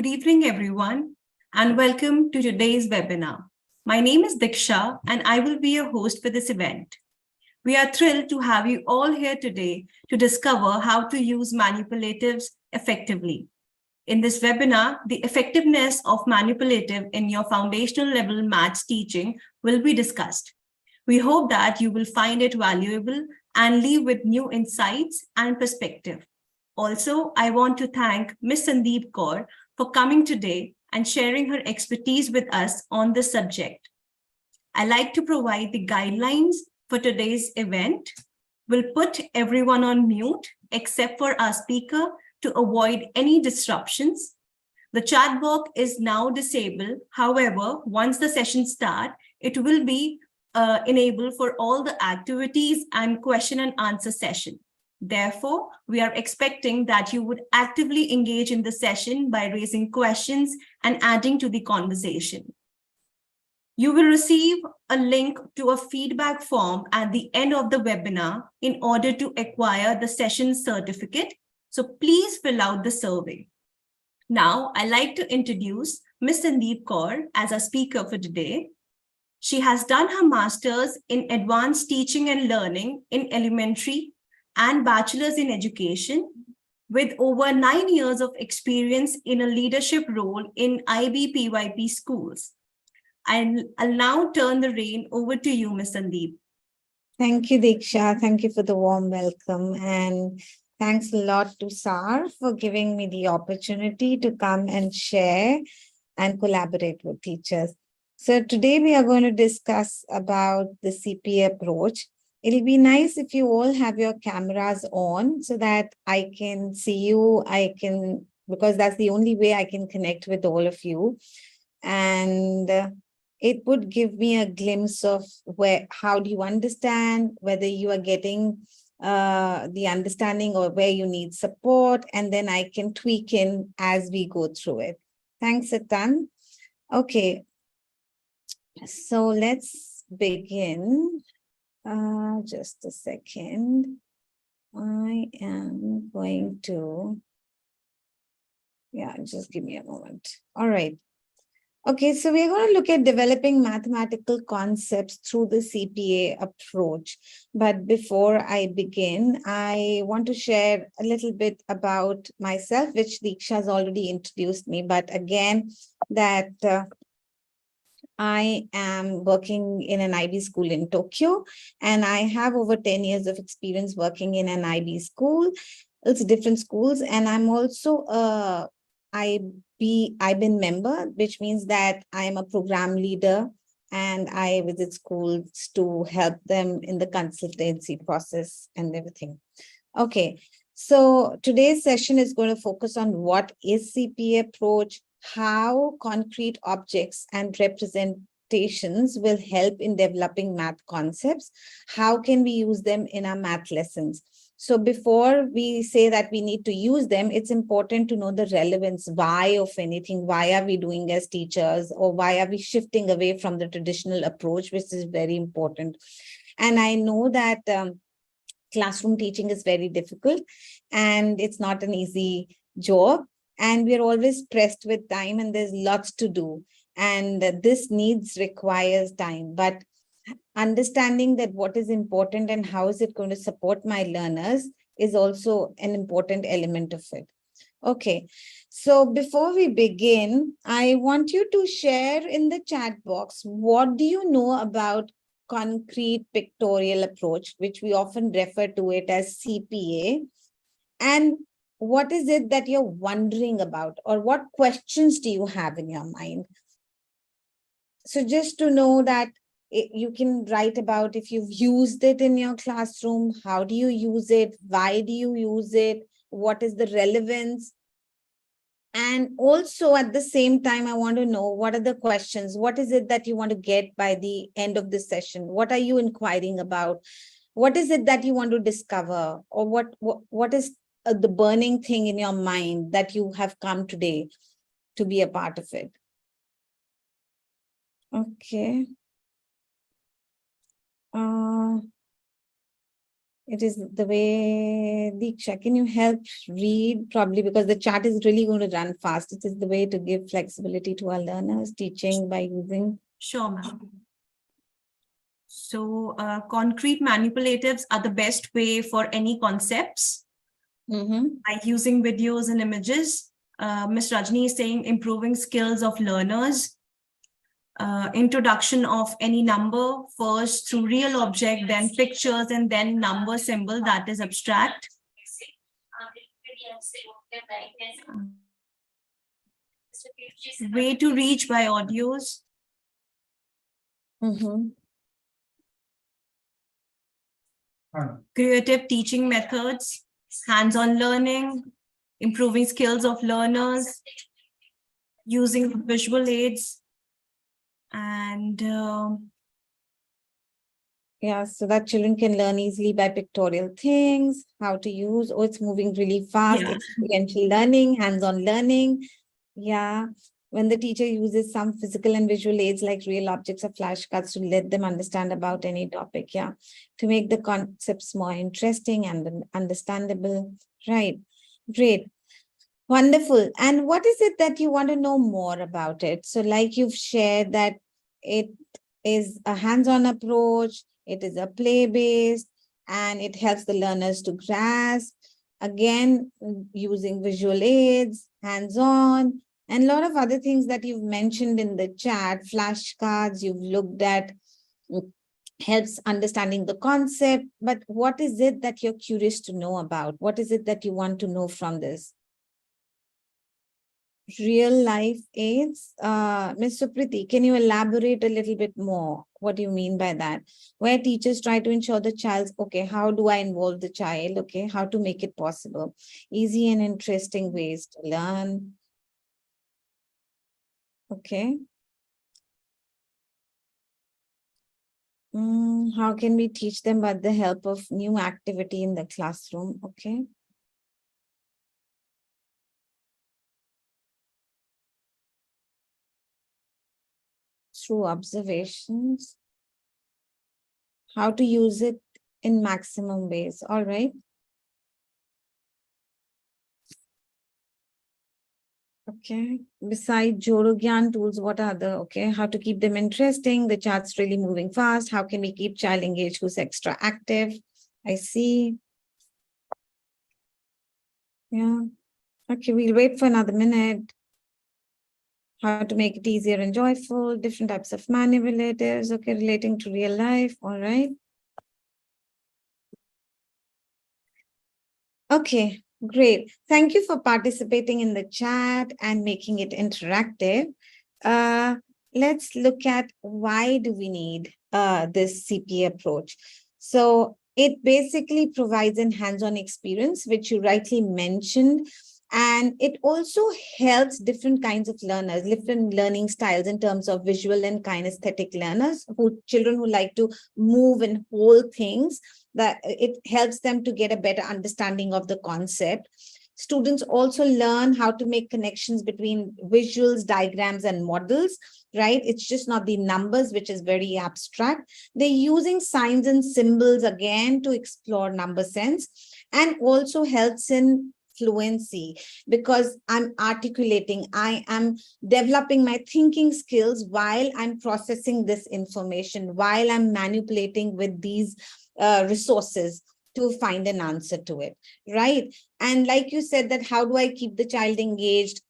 Good evening, everyone, and welcome to today's webinar. My name is Diksha, and I will be your host for this event. We are thrilled to have you all here today to discover how to use manipulatives effectively. In this webinar, the effectiveness of manipulative in your foundational level maths teaching will be discussed. We hope that you will find it valuable and leave with new insights and perspective. Also, I want to thank Ms. Sandeep Kaur for coming today and sharing her expertise with us on this subject. I like to provide the guidelines for today's event. We'll put everyone on mute except for our speaker to avoid any disruptions. The chat box is now disabled. However, once the session starts, it will be enabled for all the activities and question and answer session. Therefore, we are expecting that you would actively engage in the session by raising questions and adding to the conversation. You will receive a link to a feedback form at the end of the webinar in order to acquire the session certificate. So please fill out the survey. Now, I'd like to introduce Ms. Sandeep Kaur as our speaker for today. She has done her master's in advanced teaching and learning in elementary and bachelor's in education with over 9 years of experience in a leadership role in IB/PYP schools. I'll now turn the rein over to you, Ms. Sandeep. Thank you, Diksha. Thank you for the warm welcome. And thanks a lot to SAR for giving me the opportunity to come and share and collaborate with teachers. So today we are going to discuss about the CPA approach. It'll be nice if you all have your cameras on so that I can see you. Because that's the only way I can connect with all of you. And it would give me a glimpse of how do you understand, whether you are getting the understanding or where you need support, and then I can tweak in as we go through it. Thanks a ton. Okay, so let's begin. Just a second. I am going to, just give me a moment. All right. Okay, so we're going to look at developing mathematical concepts through the CPA approach. But before I begin, I want to share a little bit about myself, which Diksha has already introduced me. But again, that I am working in an IB school in Tokyo, and I have over 10 years of experience working in an IB school. It's different schools, and I'm also a IB member, which means that I'm a program leader and I visit schools to help them in the consultancy process and everything. Okay, so today's session is going to focus on what is CPA approach, how concrete objects and representations will help in developing math concepts, how can we use them in our math lessons. So before we say that we need to use them, it's important to know the relevance, why of anything, why are we doing as teachers, or why are we shifting away from the traditional approach, which is very important. And I know that classroom teaching is very difficult and it's not an easy job. And we're always pressed with time and there's lots to do. And this requires time. But understanding that what is important and how is it going to support my learners is also an important element of it. Okay, so before we begin, I want you to share in the chat box, what do you know about concrete pictorial approach, which we often refer to it as CPA, and what is it that you're wondering about, or what questions do you have in your mind? So just to know that you can write about if you've used it in your classroom, how do you use it, why do you use it, what is the relevance? And also at the same time, I want to know what are the questions, what is it that you want to get by the end of the session? What are you inquiring about? What is it that you want to discover? Or what is the burning thing in your mind that you have come today to be a part of it? Okay. It is the way, Diksha, can you help read? Probably because the chat is really going to run fast. It is the way to give flexibility to our learners, teaching by using. Sure, ma'am. So concrete manipulatives are the best way for any concepts by using videos and images. Ms. Rajni is saying improving skills of learners. Introduction of any number first through real object, then pictures, and then number symbol, that is abstract. Way to reach by audios. Creative teaching methods, hands-on learning, improving skills of learners, using visual aids, and yeah, so that children can learn easily by pictorial things, how to use, oh, it's moving really fast, yeah. experiential learning, hands-on learning. Yeah, when the teacher uses some physical and visual aids like real objects or flashcards to let them understand about any topic, yeah, to make the concepts more interesting and understandable. Right, great. Wonderful. And what is it that you want to know more about it? So like you've shared that it is a hands-on approach, it is a play-based, and it helps the learners to grasp, again, using visual aids, hands-on, and a lot of other things that you've mentioned in the chat, flashcards you've looked at, helps understanding the concept. But what is it that you're curious to know about? What is it that you want to know from this? Real life aids. Ms. Supriti, can you elaborate a little bit more? What do you mean by that? Where teachers try to ensure the child's, okay, how do I involve the child? Okay, how to make it possible? Easy and interesting ways to learn. Okay. How can we teach them with the help of new activity in the classroom? Okay. Through observations. How to use it in maximum ways. All right. Okay. Besides Jorogyan tools, what are the, okay, how to keep them interesting? The chart's really moving fast. How can we keep child engaged who's extra active? I see. Yeah. Okay, we'll wait for another minute. How to make it easier and joyful, different types of manipulatives, okay, relating to real life. All right. Okay, great. Thank you for participating in the chat and making it interactive. Let's look at why do we need this CP approach. So it basically provides an hands-on experience, which you rightly mentioned. And it also helps different kinds of learners, different learning styles in terms of visual and kinesthetic learners, children who like to move and hold things, that it helps them to get a better understanding of the concept. Students also learn how to make connections between visuals, diagrams, and models, right? It's just not the numbers, which is very abstract. They're using signs and symbols again to explore number sense, and also helps in fluency because I'm articulating, I am developing my thinking skills while I'm processing this information, while I'm manipulating with these resources to find an answer to it, right? And like you said, that how do I keep the child engaged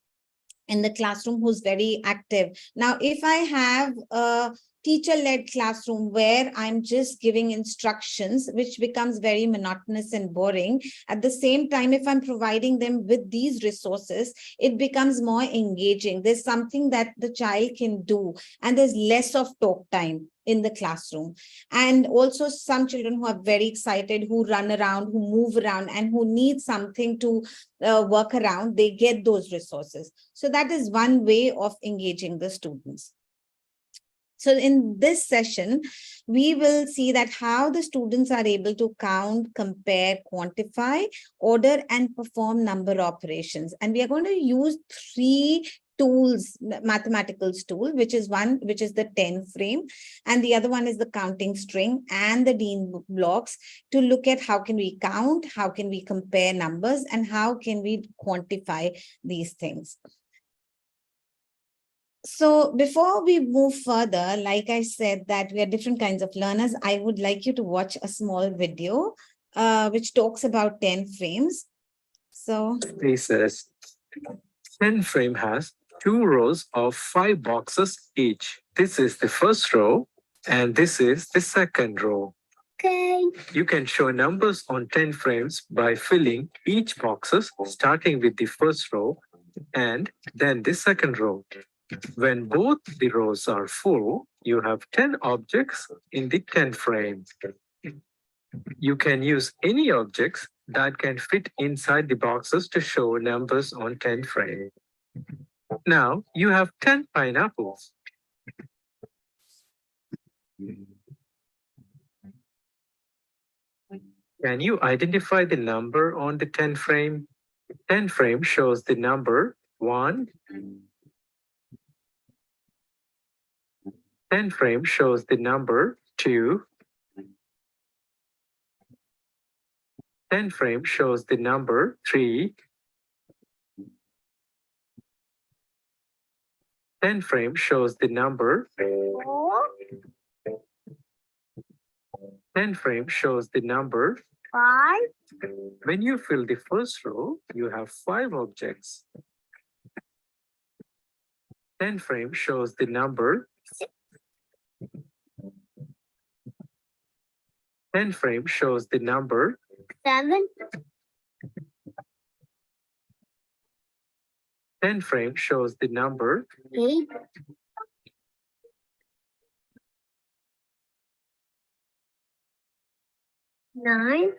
in the classroom who's very active? Now, if I have a teacher-led classroom where I'm just giving instructions, which becomes very monotonous and boring. At the same time, if I'm providing them with these resources, it becomes more engaging. There's something that the child can do, and there's less of talk time in the classroom. And also some children who are very excited, who run around, who move around, and who need something to work around, they get those resources. So that is one way of engaging the students. So in this session, we will see that how the students are able to count, compare, quantify, order, and perform number operations. And we are going to use 3 tools, mathematical tool, which is the PenFrame, and the other one is the counting string and the Dean blocks, to look at how can we count, how can we compare numbers, and how can we quantify these things. So before we move further, like I said, that we are different kinds of learners, I would like you to watch a small video which talks about PenFrames. So he says, PenFrame has 2 rows of 5 boxes each. This is the first row and this is the second row. Okay. You can show numbers on 10 frames by filling each boxes starting with the first row and then the second row. When both the rows are full, you have 10 objects in the 10 frame. You can use any objects that can fit inside the boxes to show numbers on 10 frame. Now you have 10 pineapples. Can you identify the number on the 10 frame? 10 frame shows the number 1. 10 frame shows the number 2. 10 frame shows the number 3. 10 frame shows the number 4. 10 frame shows the number 5. When you fill the first row, you have 5 objects. 10 frame shows the number 10 frame shows the number 7. 10 frame shows the number 8. 9.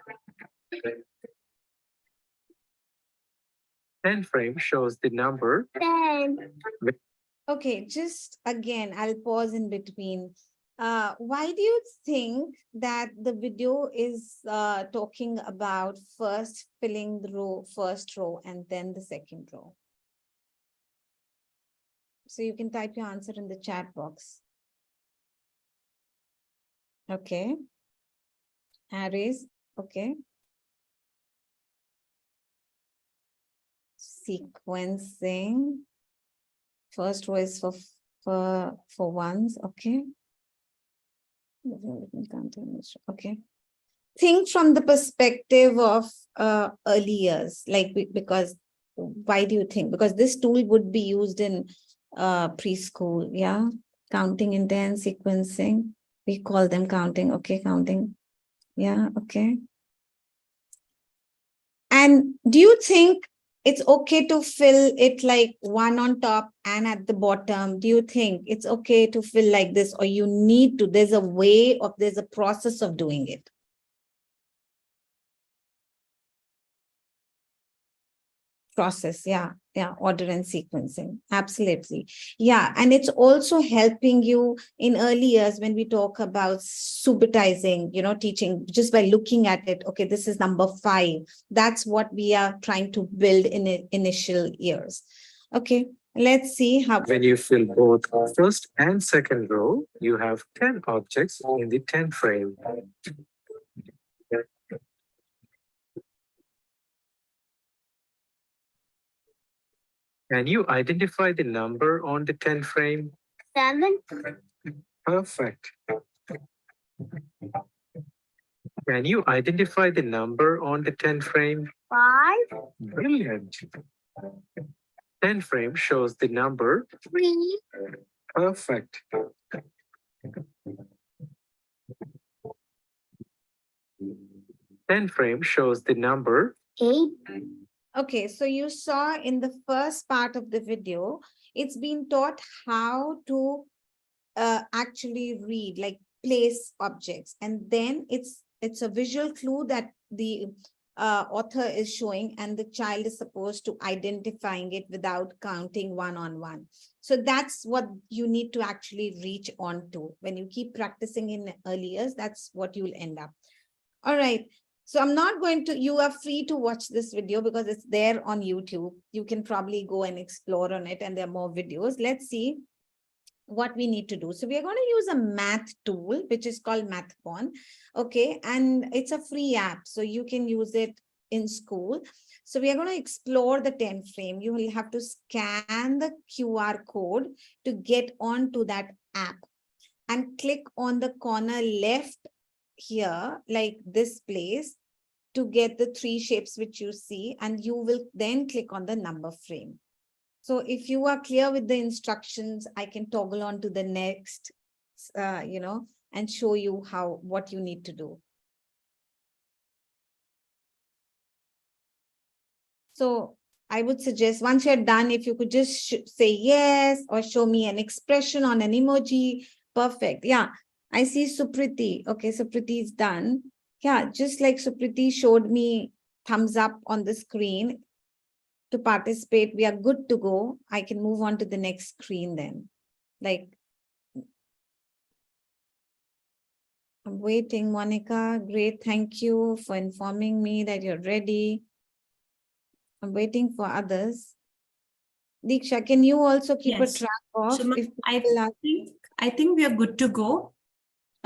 10 frame shows the number 10. okay, just again, I'll pause in between. Why do you think that the video is talking about first filling the first row and then the second row? So you can type your answer in the chat box. Okay. Arrays, okay. Sequencing. First row is for ones, okay. Okay. Think from the perspective of early years, like because why do you think? Because this tool would be used in preschool, yeah. Counting in 10, sequencing. We call them counting, okay, counting. Yeah, okay. And do you think it's okay to fill it like one on top and at the bottom? Do you think it's okay to fill like this, or you need to, there's a process of doing it? Process, yeah, order and sequencing, absolutely. Yeah, and it's also helping you in early years when we talk about subitizing, teaching just by looking at it. Okay, this is number 5. That's what we are trying to build in initial years. Okay, let's see how. When you fill both first and second row, you have 10 objects in the 10 frame. Can you identify the number on the 10 frame? 7. Perfect. Can you identify the number on the 10 frame? 5. Brilliant. 10 frame shows the number 3. perfect. 10 frame shows the number 8. Okay, so you saw in the first part of the video, it's been taught how to actually read, like place objects. And then it's a visual clue that the author is showing, and the child is supposed to identifying it without counting one on one. So that's what you need to actually reach on to. When you keep practicing in early years, that's what you'll end up. All right. So I'm not going to, you are free to watch this video because it's there on YouTube. You can probably go and explore on it and there are more videos. Let's see what we need to do. So we are going to use a math tool, which is called MathPon. Okay. And it's a free app. So you can use it in school. So we are going to explore the PenFrame. You will have to scan the QR code to get onto that app and click on the corner left here, like this place, to get the three shapes which you see, and you will then click on the number frame. So if you are clear with the instructions, I can toggle on to the next, and show you what you need to do. So I would suggest once you're done, if you could just say yes or show me an expression on an emoji. Perfect. Yeah, I see Supriti. Okay, Supriti is done. Yeah, just like Supriti showed me thumbs up on the screen to participate, we are good to go. I can move on to the next screen then. Like, I'm waiting, Monica. Great, thank you for informing me that you're ready. I'm waiting for others. Diksha, can you also keep a Yes. track of So if I people are... think we are good to go.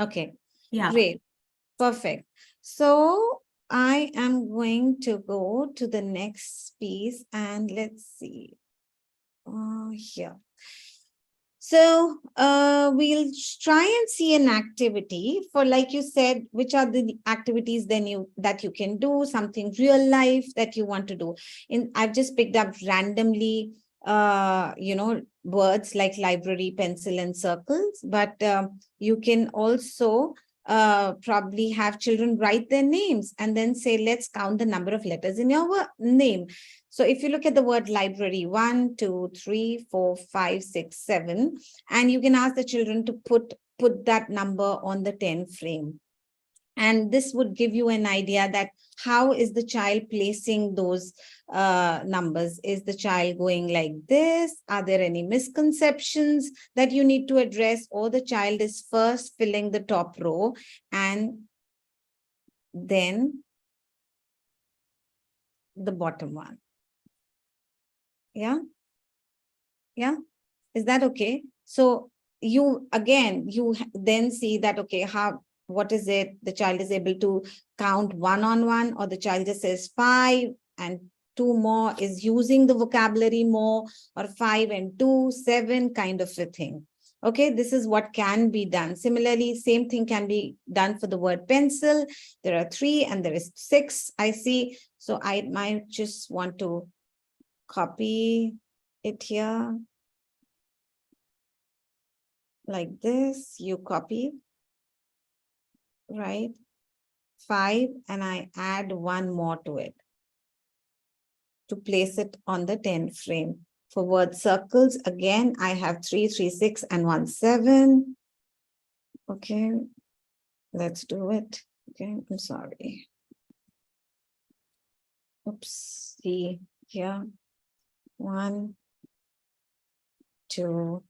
Okay, Yeah. great, perfect. So I am going to go to the next piece and let's see. Here. So we'll try and see an activity for, like you said, which are the activities that you can do, something real life that you want to do. I've just picked up randomly, words like library, pencil, and circles, but you can also probably have children write their names and then say, let's count the number of letters in your name. So if you look at the word library, 1, 2, 3, 4, 5, 6, 7, and you can ask the children to put that number on the PenFrame. And this would give you an idea that how is the child placing those numbers? Is the child going like this? Are there any misconceptions that you need to address? Or the child is first filling the top row and then the bottom one. Yeah. Yeah. Is that okay? So you then see that, okay, what is it? The child is able to count 1 on 1, or the child just says 5 and 2 more, is using the vocabulary more, or 5 and 2, 7 kind of a thing. Okay, this is what can be done. Similarly, same thing can be done for the word pencil. There are 3 and there is 6, I see. So I might just want to copy it here. Like this, you copy, right? 5, and I add 1 more to it to place it on the PenFrame. For word circles, again, I have 3, 3, 6, and 1, 7. Okay, let's do it. Okay, I'm sorry. Oops, see here. 1, 2,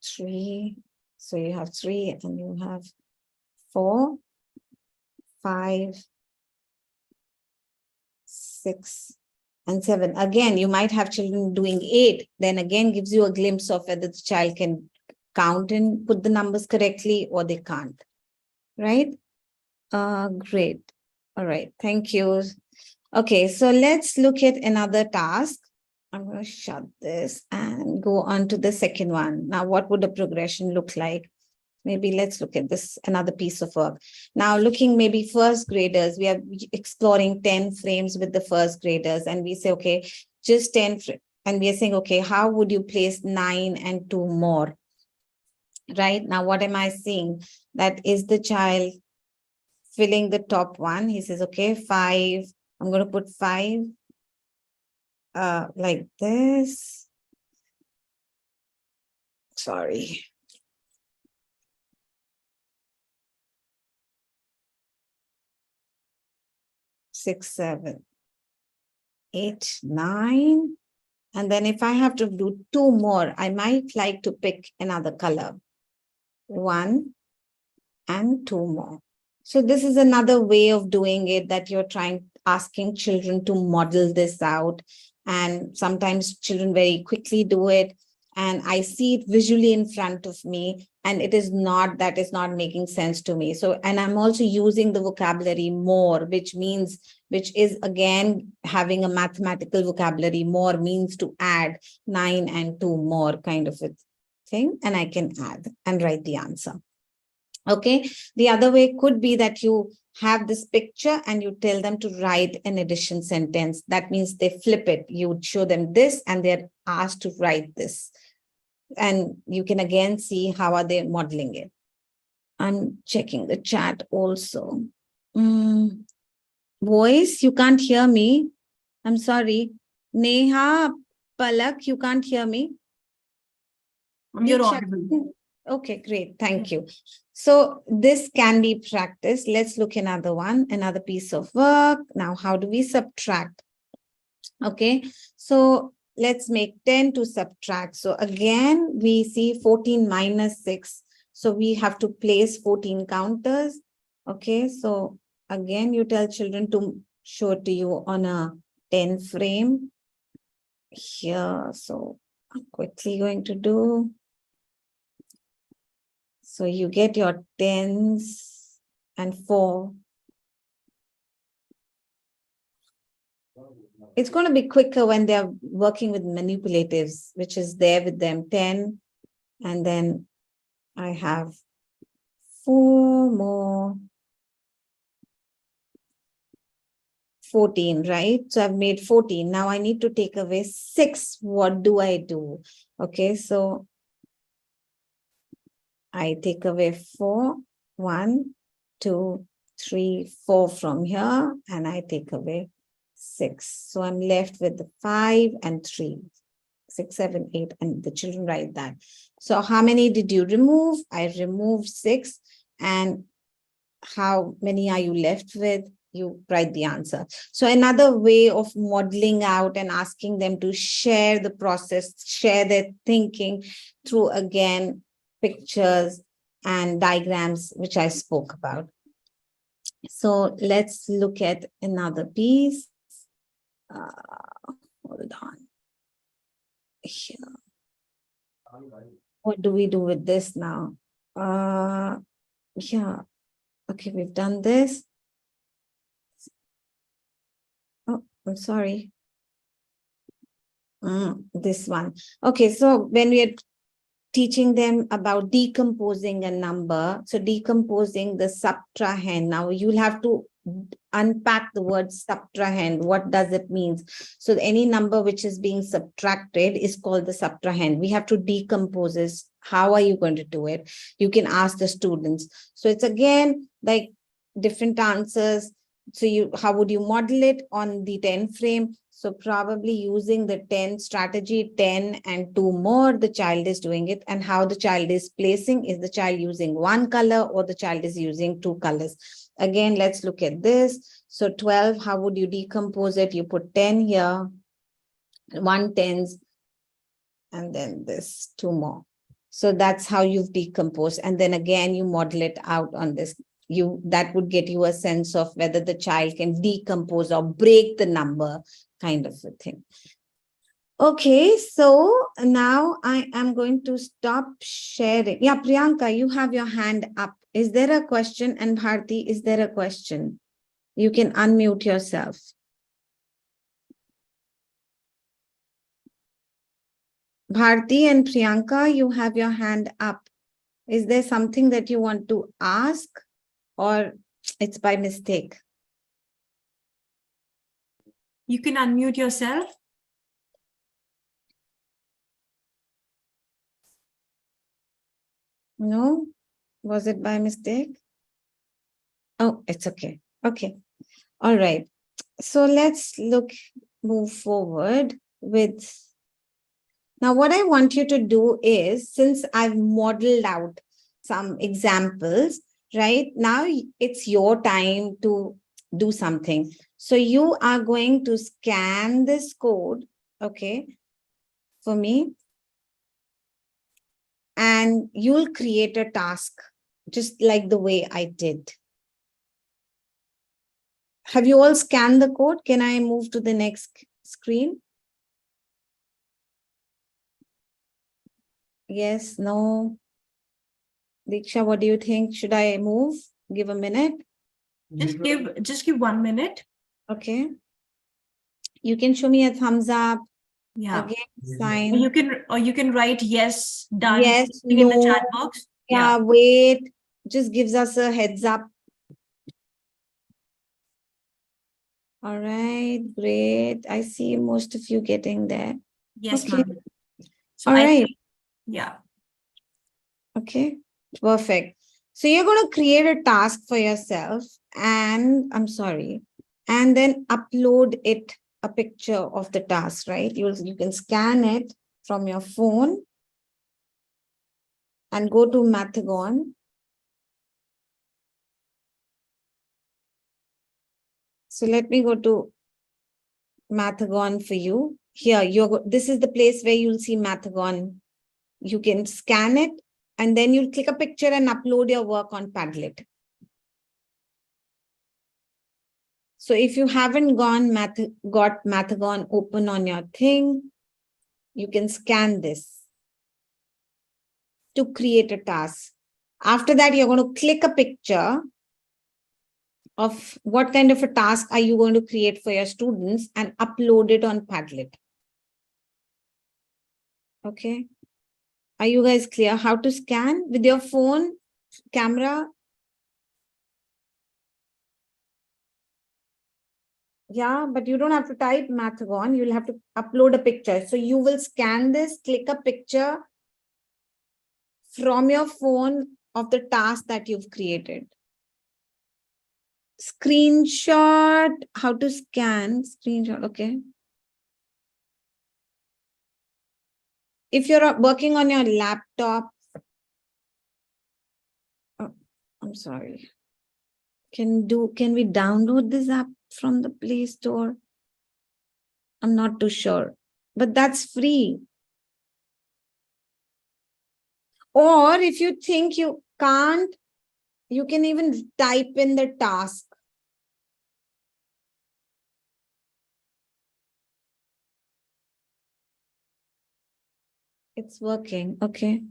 3. So you have 3 and you have 4, 5, 6, and 7. Again, you might have children doing 8, then again gives you a glimpse of whether the child can count and put the numbers correctly or they can't, right? Great. All right, thank you. Okay, so let's look at another task. I'm going to shut this and go on to the second one. Now, what would the progression look like? Maybe let's look at this, another piece of work. Now, looking maybe first graders, we are exploring PenFrames with the first graders, and we say, okay, just 10, and we are saying, okay, how would you place 9 and 2 more? Right now, what am I seeing? That is the child filling the top one. He says, okay, 5. I'm going to put 5 like this. Sorry. Six, 7, 8, 9. And then if I have to do 2 more, I might like to pick another color. 1 and 2 more. So this is another way of doing it, that you're asking children to model this out. And sometimes children very quickly do it. And I see it visually in front of me, and that is not making sense to me. So, and I'm also using the vocabulary more, which is again, having a mathematical vocabulary. More means to add 9 and 2 more kind of a thing. And I can add and write the answer. Okay. The other way could be that you have this picture and you tell them to write an addition sentence. That means they flip it. You would show them this and they're asked to write this. And you can again see how are they modeling it. I'm checking the chat also. Voice, you can't hear me. I'm sorry. Neha, Palak, you can't hear me. You're Diksha, audible. okay, great. Thank you. So this can be practiced. Let's look another one, another piece of work. Now, how do we subtract? Okay, so let's make 10 to subtract. So again, we see 14 minus 6. So we have to place 14 counters. Okay, so again, you tell children to show it to you on a 10 frame here. So I'm quickly going to do. So you get your 10s and 4. It's going to be quicker when they're working with manipulatives, which is there with them 10. And then I have 4 more. 14, right? So I've made 14. Now I need to take away 6. What do I do? Okay, so I take away 4. 1, 2, 3, 4 from here, and I take away 6. So I'm left with the 5 and 3. 6, 7, 8, and the children write that. So how many did you remove? I removed 6. And how many are you left with? You write the answer. So another way of modeling out and asking them to share the process, share their thinking through, again, pictures and diagrams, which I spoke about. So let's look at another piece. Hold on. Here. What do we do with this now? Yeah. Okay, we've done this. Oh, I'm sorry. This one. Okay, so when we are teaching them about decomposing a number, so decomposing the subtrahend, now you'll have to unpack the word subtrahend. What does it mean? So any number which is being subtracted is called the subtrahend. We have to decompose this. How are you going to do it? You can ask the students. So it's again like different answers. So how would you model it on the 10 frame? So probably using the 10 strategy, 10 and 2 more, the child is doing it. And how the child is placing, is the child using one color or the child is using 2 colors? Again, let's look at this. So 12, how would you decompose it? You put 10 here, 1 tens, and then this 2 more. So that's how you've decomposed. And then again, you model it out on this. That would get you a sense of whether the child can decompose or break the number, kind of a thing. Okay, so now I am going to stop sharing. Yeah, Priyanka, you have your hand up. Is there a question? And Bharti, is there a question? You can unmute yourself. Bharti and Priyanka, you have your hand up. Is there something that you want to ask, or it's by mistake? You can unmute yourself. No? Was it by mistake? Oh, it's okay. Okay. All right. So let's move forward with. Now, what I want you to do is, since I've modeled out some examples, right? Now it's your time to do something. So you are going to scan this code, okay, for me. And you'll create a task just like the way I did. Have you all scanned the code? Can I move to the next screen? Yes, no. Diksha, what do you think? Should I move? Give a minute. Just give 1 minute. Okay. You can show me a thumbs up. Yeah. Again, sign. Or you can write yes, done, Yes, in the no. chat box. Yeah, wait. Just gives us a heads up. All right, great. I see most of you getting there. Yes, Okay. ma'am. So All I right. think, yeah. Okay, perfect. So you're going to create a task for yourself and and then upload it, a picture of the task, right? You can scan it from your phone and go to Mathagon. So let me go to Mathagon for you. Here, this is the place where you'll see Mathagon. You can scan it and then you'll click a picture and upload your work on Padlet. So if you haven't got Mathagon open on your thing, you can scan this to create a task. After that, you're going to click a picture of what kind of a task are you going to create for your students and upload it on Padlet. Okay. Are you guys clear how to scan with your phone camera? Yeah, but you don't have to type Mathagon. You'll have to upload a picture. So you will scan this, click a picture from your phone of the task that you've created. Screenshot, how to scan, screenshot, okay. If you're working on your laptop, oh, I'm sorry. Can we download this app from the Play Store? I'm not too sure, but that's free. Or if you think you can't, you can even type in the task. It's working, okay.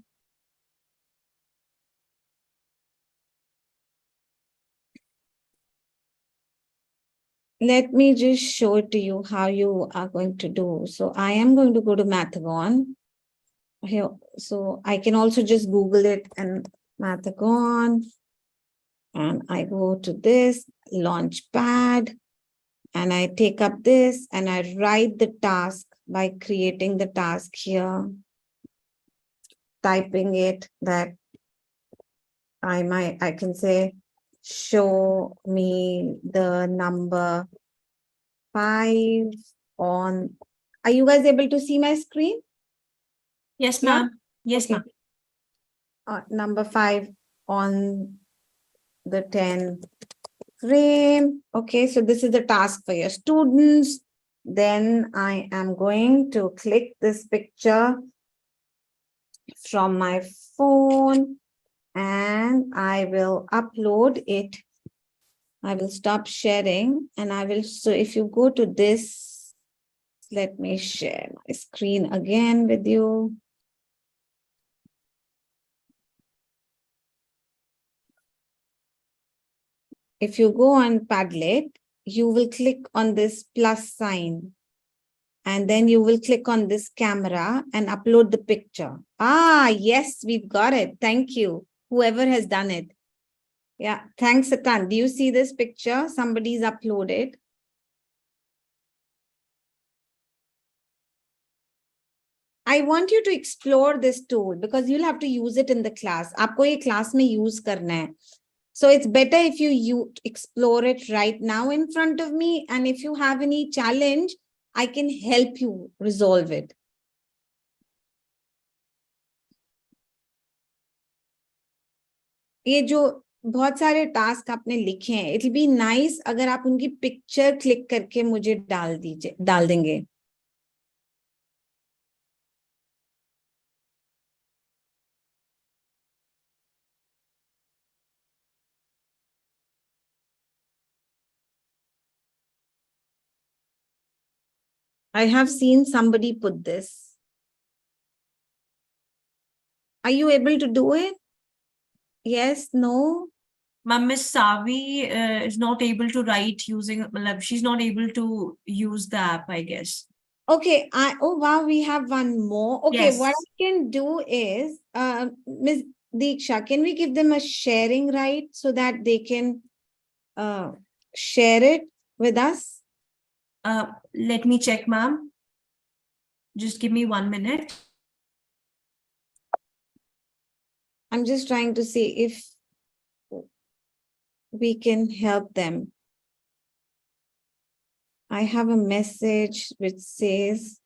Let me just show it to you how you are going to do. So I am going to go to Mathagon. Here, so I can also just Google it and Mathagon. And I go to this Launchpad and I take up this and I write the task by creating the task here, typing it that I can say, show me the number 5 on. Are you guys able to see my screen? Yes, Yeah? ma'am. Yes, Okay. ma'am. Number 5 on the 10 frame. Okay, so this is the task for your students. Then I am going to click this picture from my phone and I will upload it. I will stop sharing and I will, so if you go to this, let me share my screen again with you. If you go on Padlet, you will click on this plus sign and then you will click on this camera and upload the picture. Ah, yes, we've got it. Thank you. Whoever has done it. Yeah, thanks a ton. Do you see this picture? Somebody's uploaded. I want you to explore this tool because you'll have to use it in the class. आपको ये class में use करना है. So it's better if you explore it right now in front of me. And if you have any challenge, I can help you resolve it. ये जो बहुत सारे task आपने लिखे हैं, इट विल बी नाइस अगर आप उनकी पिक्चर क्लिक करके मुझे डाल देंगे. I have seen somebody put this. Are you able to do it? Yes, no? Ma'am, Miss Savi is not able to write using, she's not able to use the app, I guess. Okay, oh wow, we have one more. Okay, what Yes. I can do is, Ms. Deeksha, can we give them a sharing right so that they can share it with us? Let me check, ma'am. Just give me 1 minute. I'm just trying to see if we can help them. I have a message which says,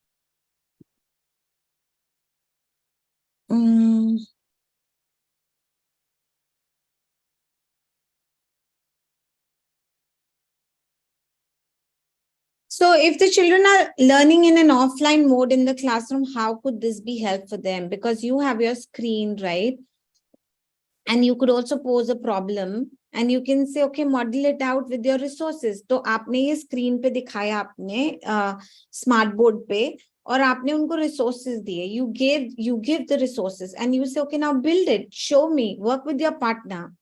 so if the children are learning in an offline mode in the classroom, how could this be helpful for them? Because you have your screen, right? And you could also pose a problem and you can say, okay, model it out with your resources. तो आपने ये screen पे दिखाया आपने smart board पे और आपने उनको resources दिए. You give the resources and you say, okay, now build it, show me, work with your partner.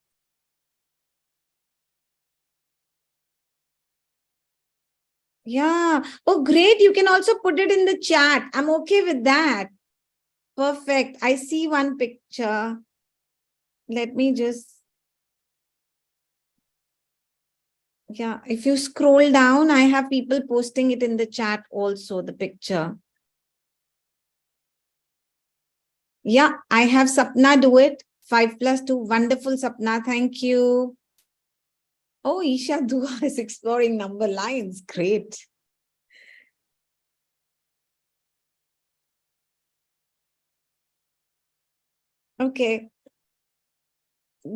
Yeah. Oh, great. You can also put it in the chat. I'm okay with that. Perfect. I see one picture. Let me just. Yeah. If you scroll down, I have people posting it in the chat also, the picture. Yeah. I have Sapna do it. 5+2. Wonderful, Sapna. Thank you. Oh, Isha Dua is exploring number lines. Great. Okay.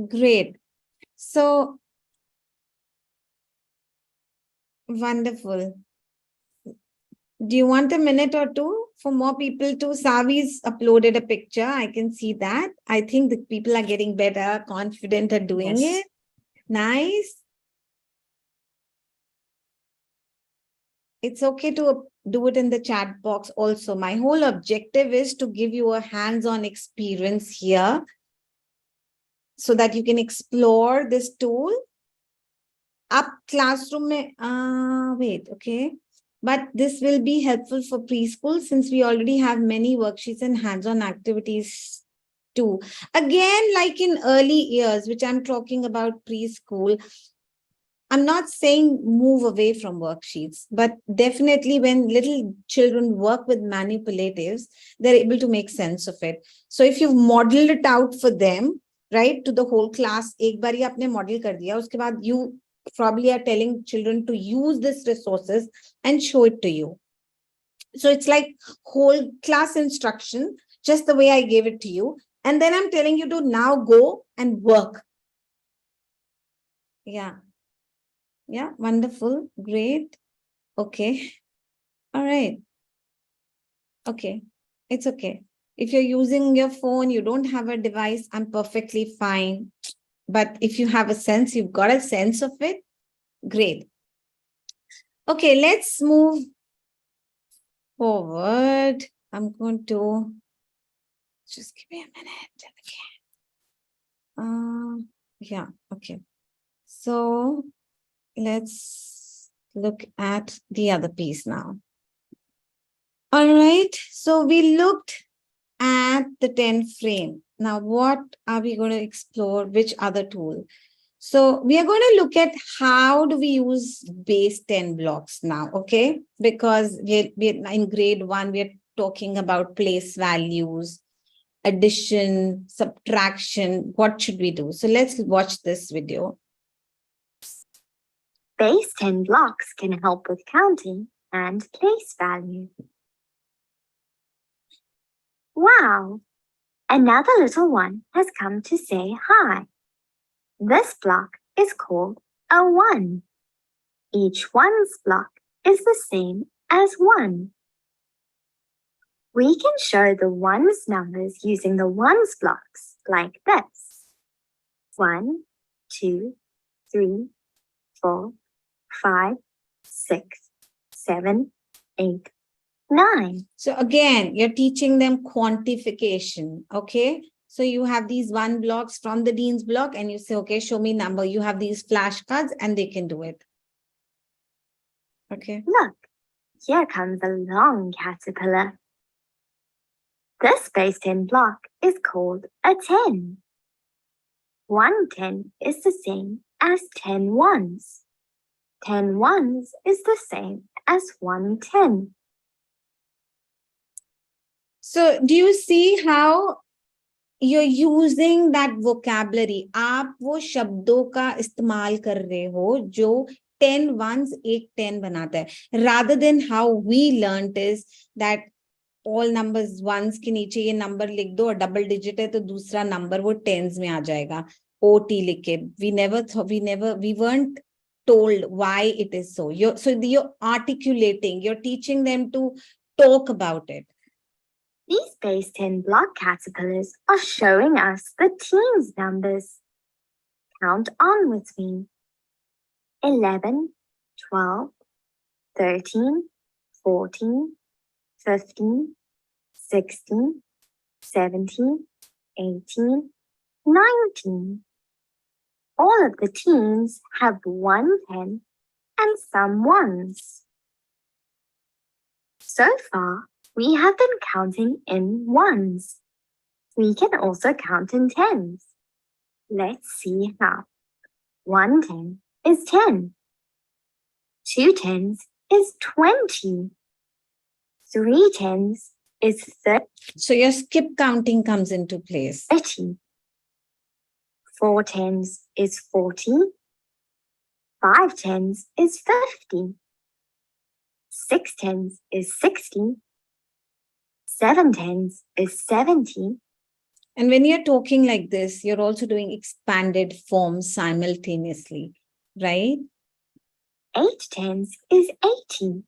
Great. So, wonderful. Do you want a minute or two for more people to? Savi's uploaded a picture. I can see that. I think the people are getting better, confident at doing Yes. it. Nice. It's okay to do it in the chat box also. My whole objective is to give you a hands-on experience here so that you can explore this tool. Up classroom mein, wait, okay. But this will be helpful for preschool since we already have many worksheets and hands-on activities too. Again, like in early years, which I'm talking about preschool, I'm not saying move away from worksheets, but definitely when little children work with manipulatives, they're able to make sense of it. So if you've modeled it out for them, right, to the whole class, एक बार ही आपने model कर दिया, उसके बाद you probably are telling children to use these resources and show it to you. So it's like whole class instruction, just the way I gave it to you. And then I'm telling you to now go and work. Yeah. Yeah, wonderful. Great. Okay. All right. Okay. It's okay. If you're using your phone, you don't have a device, I'm perfectly fine. But if you have a sense, you've got a sense of it, great. Okay, let's move forward. I'm going to just give me a minute. Okay. Yeah, okay. So let's look at the other piece now. All right, so we looked at the PenFrame. Now, what are we going to explore? Which other tool? So we are going to look at how do we use base 10 blocks now, okay? Because we're in grade 1, we're talking about place values, addition, subtraction. What should we do? So let's watch this video. Base 10 blocks can help with counting and place value. Wow! Another little one has come to say hi. This block is called a 1. Each ones block is the same as 1. We can show the ones numbers using the ones blocks like this. 1, 2, 3, 4, 5, 6, 7, 8, 9. So again, you're teaching them quantification, okay? So you have these one blocks from the Dean's block and you say, okay, show me number. You have these flashcards and they can do it. Okay. Look, here comes a long caterpillar. This base 10 block is called a 10. 1 10 is the same as 10 ones. 10 ones is the same as 1 10. So do you see how you're using that vocabulary? आप वो शब्दों का इस्तेमाल कर रहे हो जो 10 ones एक 10 बनाता है. Rather than how we learned is that all numbers ones के नीचे ये number लिख दो और double digit है तो दूसरा number वो tens में आ जाएगा. OT लिख के. We weren't told why it is so. You're articulating, you're teaching them to talk about it. These base 10 block caterpillars are showing us the teens numbers. Count on with me. 11, 12, 13, 14, 15, 16, 17, 18, 19. All of the teens have 1 10 and some ones. So far, we have been counting in ones. We can also count in tens. Let's see how. 1 10 is 10. 2 tens is 20. 3 tens is 30. So your skip counting comes into place. 4 tens is 40. 5 tens is 50. 6 tens is 60. 7 tens is 70. And when you're talking like this, you're also doing expanded forms simultaneously, right? 8 tens is 80.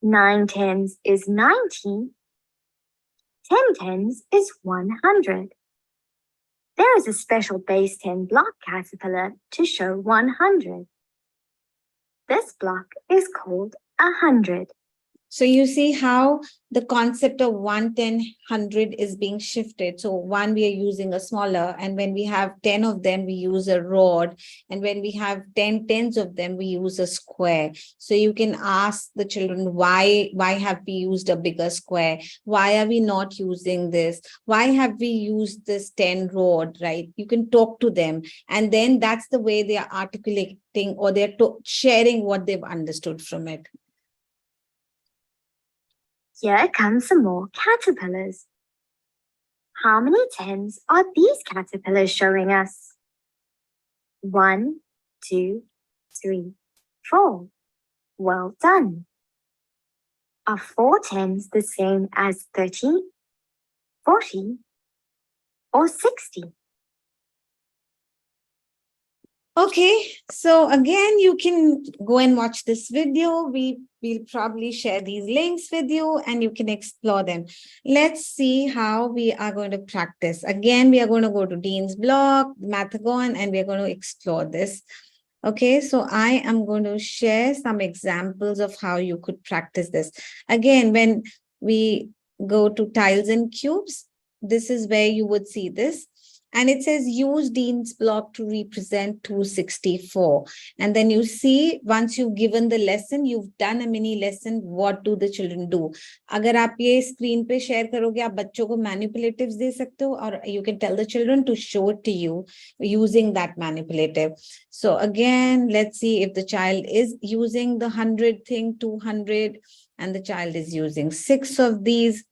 9 tens is 90. 10 tens is 100. There is a special base 10 block caterpillar to show 100. This block is called 100. So you see how the concept of 1, 10, 100 is being shifted. So one, we are using a smaller, and when we have 10 of them, we use a rod. And when we have 10 tens of them, we use a square. So you can ask the children, why have we used a bigger square? Why are we not using this? Why have we used this 10 rod, right? You can talk to them. And then that's the way they are articulating, or they're sharing what they've understood from it. Here come some more caterpillars. How many tens are these caterpillars showing us? 1, 2, 3, 4. Well done. Are 4 tens the same as 30, 40, or 60? Okay, so again, you can go and watch this video. We'll probably share these links with you and you can explore them. Let's see how we are going to practice. Again, we are going to go to Dean's blog, Mathagon, and we're going to explore this. Okay, so I am going to share some examples of how you could practice this. Again, when we go to tiles and cubes, this is where you would see this. And it says use Dean's block to represent 264. And then you see, once you've given the lesson, you've done a mini lesson, what do the children do? अगर आप ये screen पे share करोगे, आप बच्चों को manipulatives दे सकते हो, or you can tell the children to show it to you using that manipulative. So again, let's see if the child is using the 100 thing, 200, and the child is using 6 of these.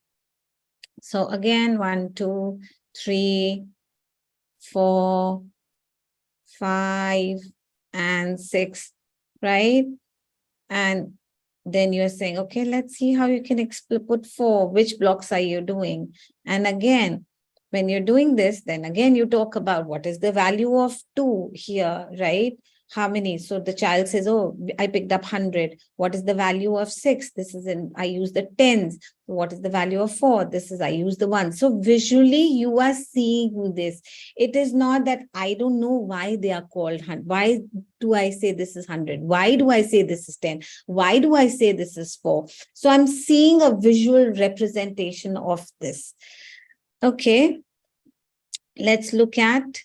So again, 1, 2, 3, 4, 5, and 6, right? And then you're saying, okay, let's see how you can put 4. Which blocks are you doing? And again, when you're doing this, then again, you talk about what is the value of 2 here, right? how many? So the child says, oh, I picked up 100. What is the value of 6? This is I use the tens. What is the value of 4? This is, I use the 1. So visually you are seeing this. It is not that I don't know why they are called 100. Why do I say this is 100? Why do I say this is 10? Why do I say this is 4? So I'm seeing a visual representation of this. Okay. Let's look at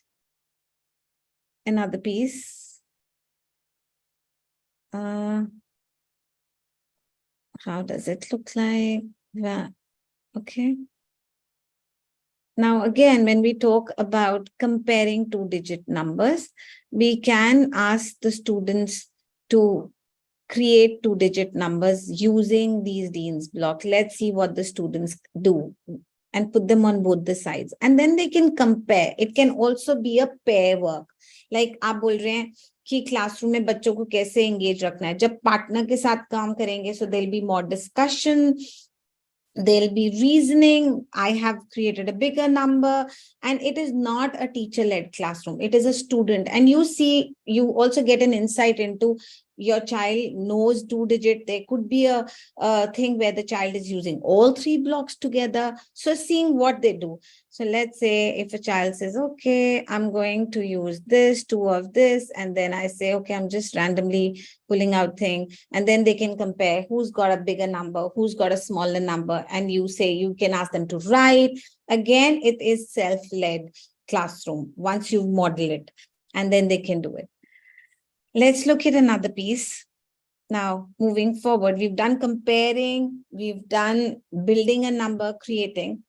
another piece. How does it look like? Yeah. Okay. Now, again, when we talk about comparing two-digit numbers, we can ask the students to create two-digit numbers using these Dean's block. Let's see what the students do and put them on both the sides. And then they can compare. It can also be a pair work. Like आप बोल रहे हैं कि classroom में बच्चों को कैसे engage रखना है. जब partner के साथ काम करेंगे, so there'll be more discussion. There'll be reasoning. I have created a bigger number, and it is not a teacher-led classroom. It is a student. And you see, you also get an insight into your child knows two-digit. There could be a thing where the child is using all three blocks together. So seeing what they do. So let's say if a child says, okay, I'm going to use this, 2 of this, and then I say, okay, I'm just randomly pulling out thing, and then they can compare who's got a bigger number, who's got a smaller number, and you say, you can ask them to write. Again, it is self-led classroom once you model it, and then they can do it. Let's look at another piece. Now, moving forward, we've done comparing, we've done building a number, creating.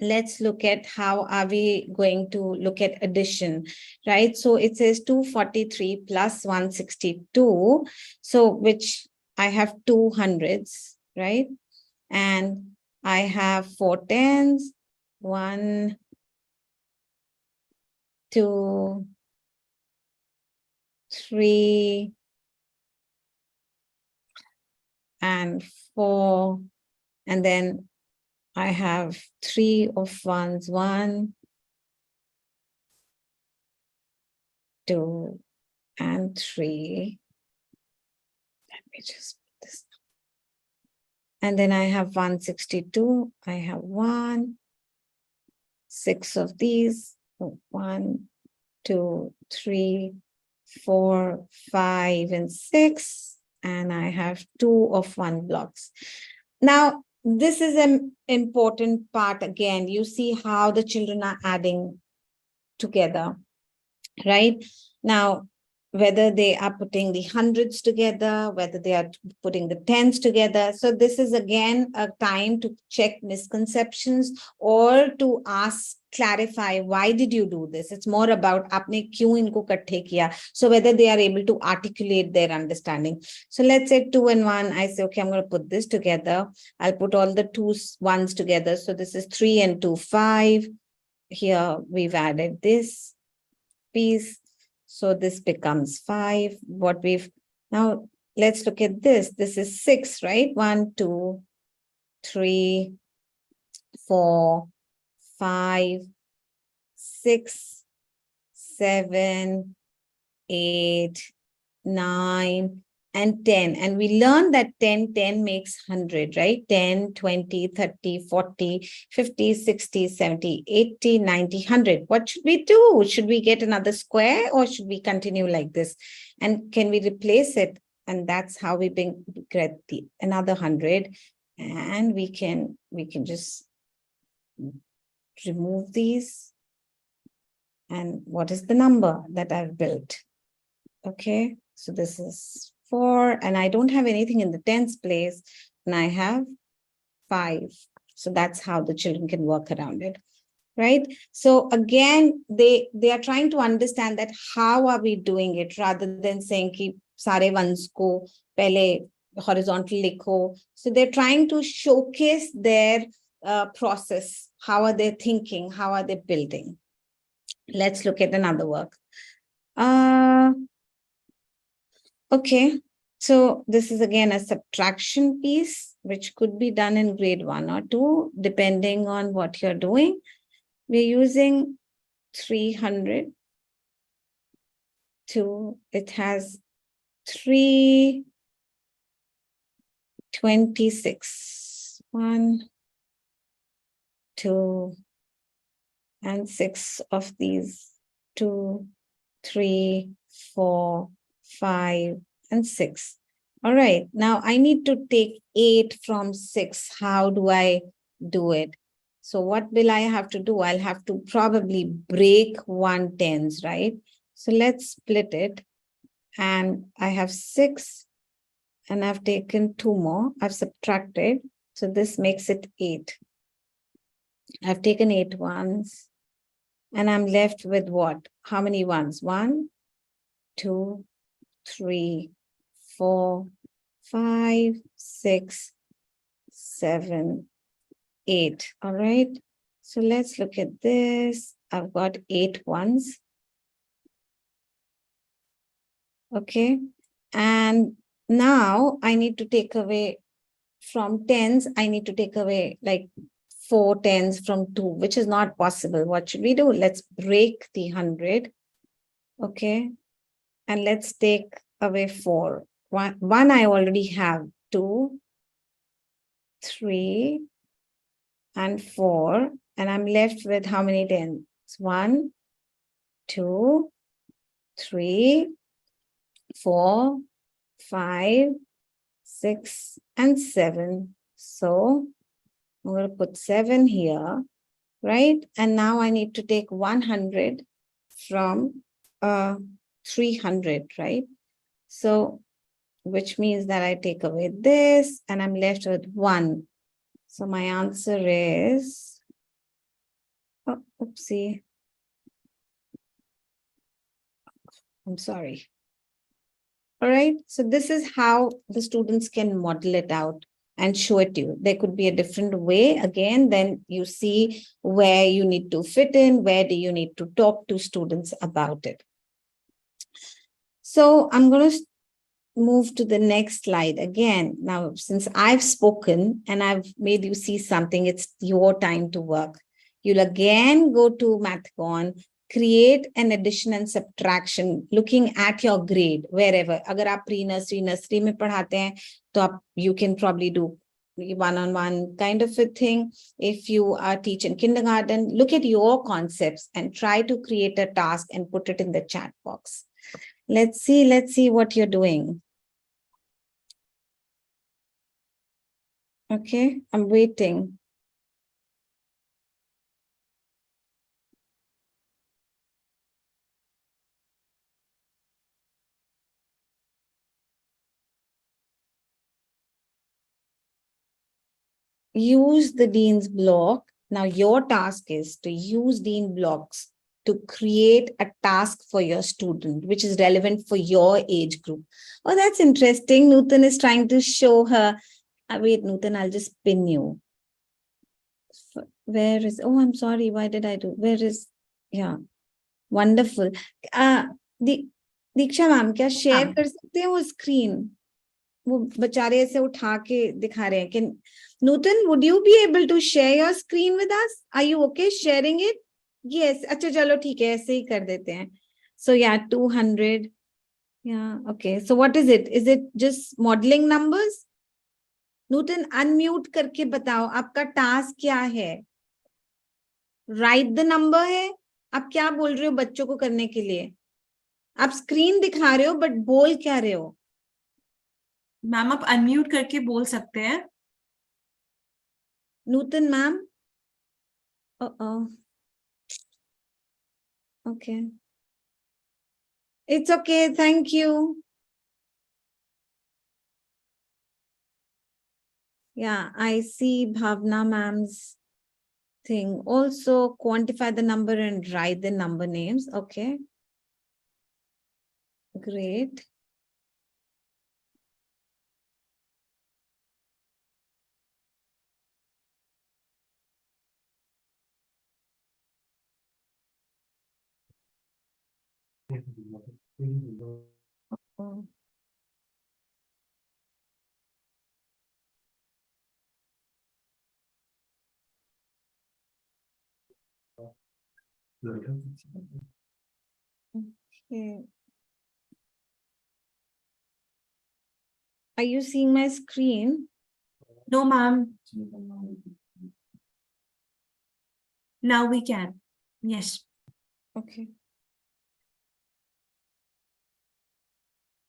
Let's look at how are we going to look at addition, right? So it says 243 plus 162. So which I have 200s, right? And I have 4 tens, 1, 2, 3, and 4, and then I have 3 of ones, 1, 2, and 3. Let me just put this. And then I have 162. I have 1, 6 of these. 1, 2, 3, 4, 5, and 6. And I have 2 of 1 blocks. Now, this is an important part. Again, you see how the children are adding together, right? Now, whether they are putting the hundreds together, whether they are putting the tens together. So this is again a time to check misconceptions or to ask, clarify, why did you do this? It's more about aapne kyun inko ikkathe kiya. So whether they are able to articulate their understanding. So let's say 2 and 1, I say, okay, I'm going to put this together. I'll put all the 2's, 1's together. So this is 3 and 2, 5. Here we've added this piece. So this becomes 5. What we've now, let's look at this. This is 6, right? 1, 2, 3, 4, 5, 6, 7, 8, 9, and 10. And we learned that 10 makes 100, right? 10, 20, 30, 40, 50, 60, 70, 80, 90, 100. What should we do? Should we get another square or should we continue like this? And can we replace it? And that's how we get another 100. And we can just remove these. And what is the number that I've built? Okay, so this is 4, and I don't have anything in the tens place, and I have 5. So that's how the children can work around it, right? So again, they are trying to understand that how are we doing it rather than saying ki sare ones ko pehle horizontal likho. So they're trying to showcase their process. How are they thinking? How are they building? Let's look at another work. Okay, so this is again a subtraction piece, which could be done in grade 1 or 2, depending on what you're doing. We're using 300, 2. It has 3, 26. 1, 2, and 6 of these. 2, 3, 4, 5, and 6. All right, now I need to take 8 from 6. How do I do it? So what will I have to do? I'll have to probably break 1 tens, right? So let's split it. And I have 6, and I've taken 2 more. I've subtracted. So this makes it 8. I've taken 8 ones. And I'm left with what? How many ones? 1, 2, 3, 4, 5, 6, 7, 8. All right. So let's look at this. I've got 8 ones. Okay. And now I need to take away from tens. I need to take away like 4 tens from 2, which is not possible. What should we do? Let's break the 100. Okay. And let's take away 4. One I already have. 2, 3, and 4. And I'm left with how many tens? 1, 2, 3, 4, 5, 6, and 7. So I'm going to put 7 here, right? And now I need to take 100 from 300, right? So, which means that I take away this and I'm left with 1. So my answer is, oh, oopsie. I'm sorry. All right. So this is how the students can model it out and show it to you. There could be a different way. Again, then you see where you need to fit in, where do you need to talk to students about it. So I'm going to move to the next slide again. Now, since I've spoken and I've made you see something, it's your time to work. You'll again go to Mathcon, create an addition and subtraction, looking at your grade, wherever. Agar aap pre-nursery mein padhate hain, to you can probably do one-on-one kind of a thing. If you are teaching kindergarten, look at your concepts and try to create a task and put it in the chat box. Let's see what you're doing. Okay, I'm waiting. Use the Dean's block. Now your task is to use Dean blocks to create a task for your student, which is relevant for your age group. Oh, that's interesting. Nutan is trying to show her. Wait, Nutan, I'll just pin you. Where is, oh, I'm sorry. Why did I do, where is, yeah, wonderful. Diksha ma'am, क्या share कर सकते हैं वो screen? वो बेचारे ऐसे उठा के दिखा रहे हैं. Can Nutan, would you be able to share your screen with us? Are you okay sharing it? Yes. अच्छा चलो ठीक है, ऐसे ही कर देते हैं. So yeah, 200. Yeah, okay. So what is it? Is it just modeling numbers? Nutan, unmute करके बताओ आपका task क्या है? Write the number है. आप क्या बोल रहे हो बच्चों को करने के लिए? आप स्क्रीन दिखा रहे हो बट बोल क्या रहे हो? मैम आप अनम्यूट करके बोल सकते हैं. Nutan ma'am? Uh-oh. Okay. It's okay. Thank you. Yeah, I see Bhavna ma'am's thing. Also quantify the number and write the number names. Okay. Great. Oh. Okay. Are you seeing my screen? No, ma'am. Now we can. Yes. Okay.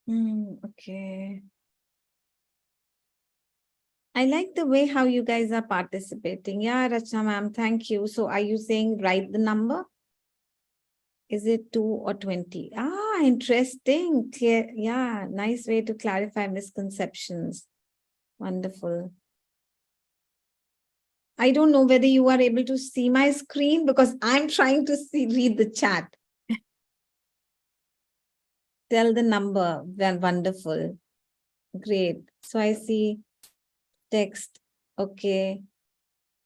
Okay. I like the way how you guys are participating. Yeah, Rachna ma'am, thank you. So are you saying write the number? Is it 2 or 20? Ah, interesting. Clear. Yeah, nice way to clarify misconceptions. Wonderful. I don't know whether you are able to see my screen because I'm trying to read the chat. Tell the number. Well, wonderful. Great. So I see text. Okay.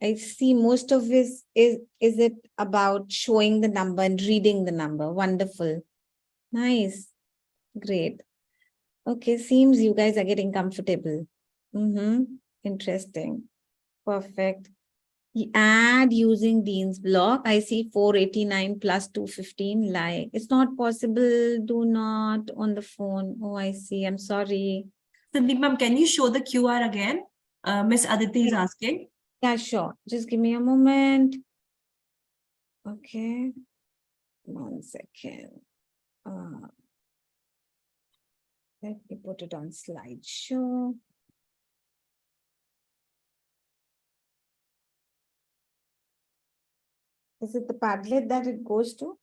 I see most of this is it about showing the number and reading the number. Wonderful. Nice. Great. Okay. Seems you guys are getting comfortable. Interesting. Perfect. Add using Dean's block. I see 489 plus 215 like. It's not possible. Do not on the phone. Oh, I see. I'm sorry. Sandeep ma'am, can you show the QR again? Miss Aditi is asking. Yeah, sure. Just give me a moment. Okay. 1 second. Let me put it on slideshow. Is it the Padlet that it goes to?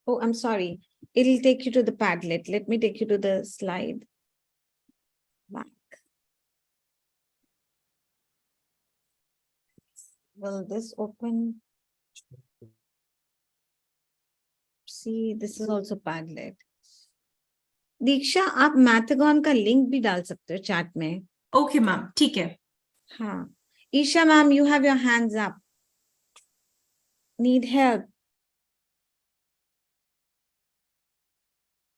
Oh, I'm sorry. It'll take you to the Padlet. Let me take you to the slide. Back. Will this open? See, this is also Padlet. दीक्षा आप मैथगॉन का link भी डाल सकते हो chat में. Okay, ma'am. ठीक है. हाँ. Isha ma'am, you have your hands up. Need help?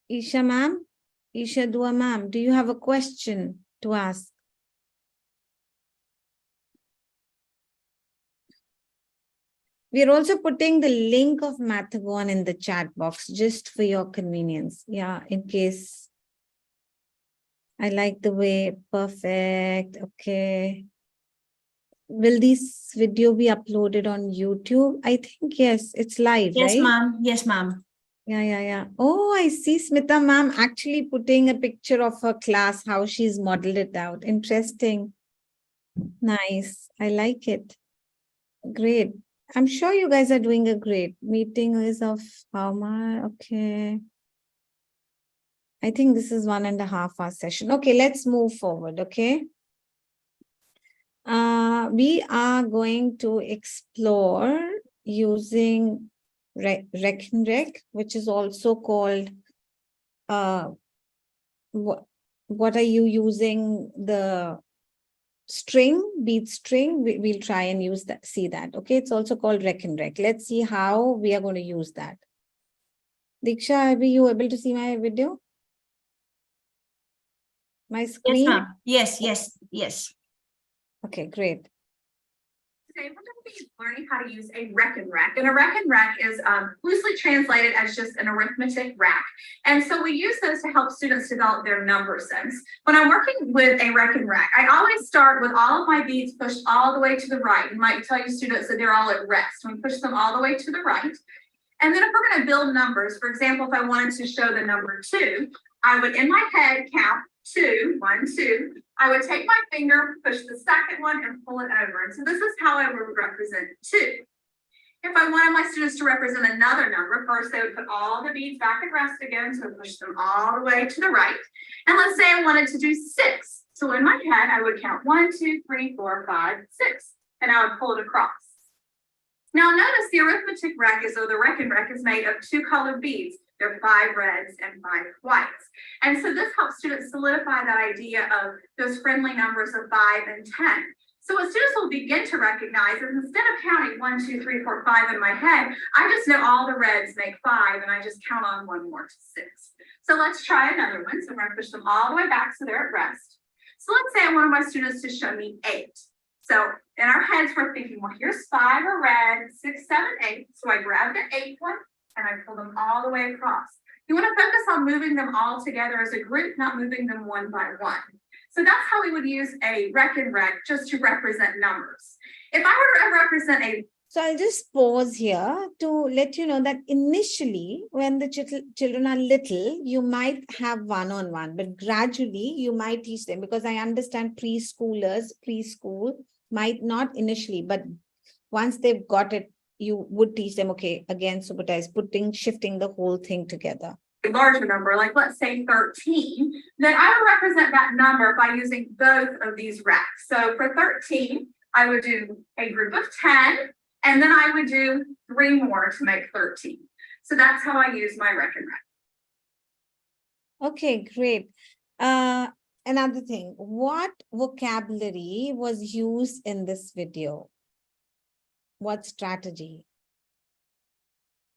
Isha ma'am, Isha Dua ma'am, do you have a question to ask? We are also putting the link of Mathagon in the chat box just for your convenience. Yeah, in case. I like the way. Perfect. Okay. Will this video be uploaded on YouTube? I think yes, it's live, Yes, right? ma'am. Yes, ma'am. Yeah. Oh, I see Smita ma'am actually putting a picture of her class, how she's modeled it out. Interesting. Nice. I like it. Great. I'm sure you guys are doing a great. Meeting is of how much? Okay. I think this is 1.5 hour session. Okay, let's move forward. Okay. We are going to explore using Rec, which is also called what are you using the string, beat string? We'll try and use that, see that. Okay, it's also called Rec. Let's see how we are going to use that. Diksha, are you able to see my video? My screen? Yes, ma'am. Yes. Okay, great. Today we're going to be learning how to use a rec. And a rec is loosely translated as just an arithmetic rack. And so we use those to help students develop their number sense. When I'm working with a rec, I always start with all of my beads pushed all the way to the right. And might tell you students that they're all at rest. We push them all the way to the right. And then if we're going to build numbers, for example, if I wanted to show the number 2, I would in my head count 2, 1, 2. I would take my finger, push the second one, and pull it over. And so this is how I would represent 2. If I wanted my students to represent another number, first they would put all the beads back at rest again, so push them all the way to the right. And let's say I wanted to do 6. So in my head, I would count 1, 2, 3, 4, 5, 6, and I would pull it across. Now notice the arithmetic rec is made of 2 colored beads. There are 5 reds and 5 whites. And so this helps students solidify that idea of those friendly numbers of 5 and 10. So what students will begin to recognize is instead of counting 1, 2, 3, 4, 5 in my head, I just know all the reds make 5 and I just count on 1 more to 6. So let's try another one. So I'm going to push them all the way back so they're at rest. So let's say I want my students to show me 8. So in our heads, we're thinking, well, here's 5 are red, 6, 7, 8. So I grab the 8th one and I pull them all the way across. You want to focus on moving them all together as a group, not moving them one by one. So that's how we would use a rec and rec just to represent numbers. If I were to represent a So I'll just pause here to let you know that initially, when the children are little, you might have one-on-one, but gradually you might teach them, because I understand preschool might not initially, but once they've got it, you would teach them, okay, again, supervise, shifting the whole thing together. larger number, like let's say 13, then I would represent that number by using both of these recs. So for 13, I would do a group of 10, and then I would do 3 more to make 13. So that's how I use my rec and rec. Okay, great. Another thing, what vocabulary was used in this video? What strategy?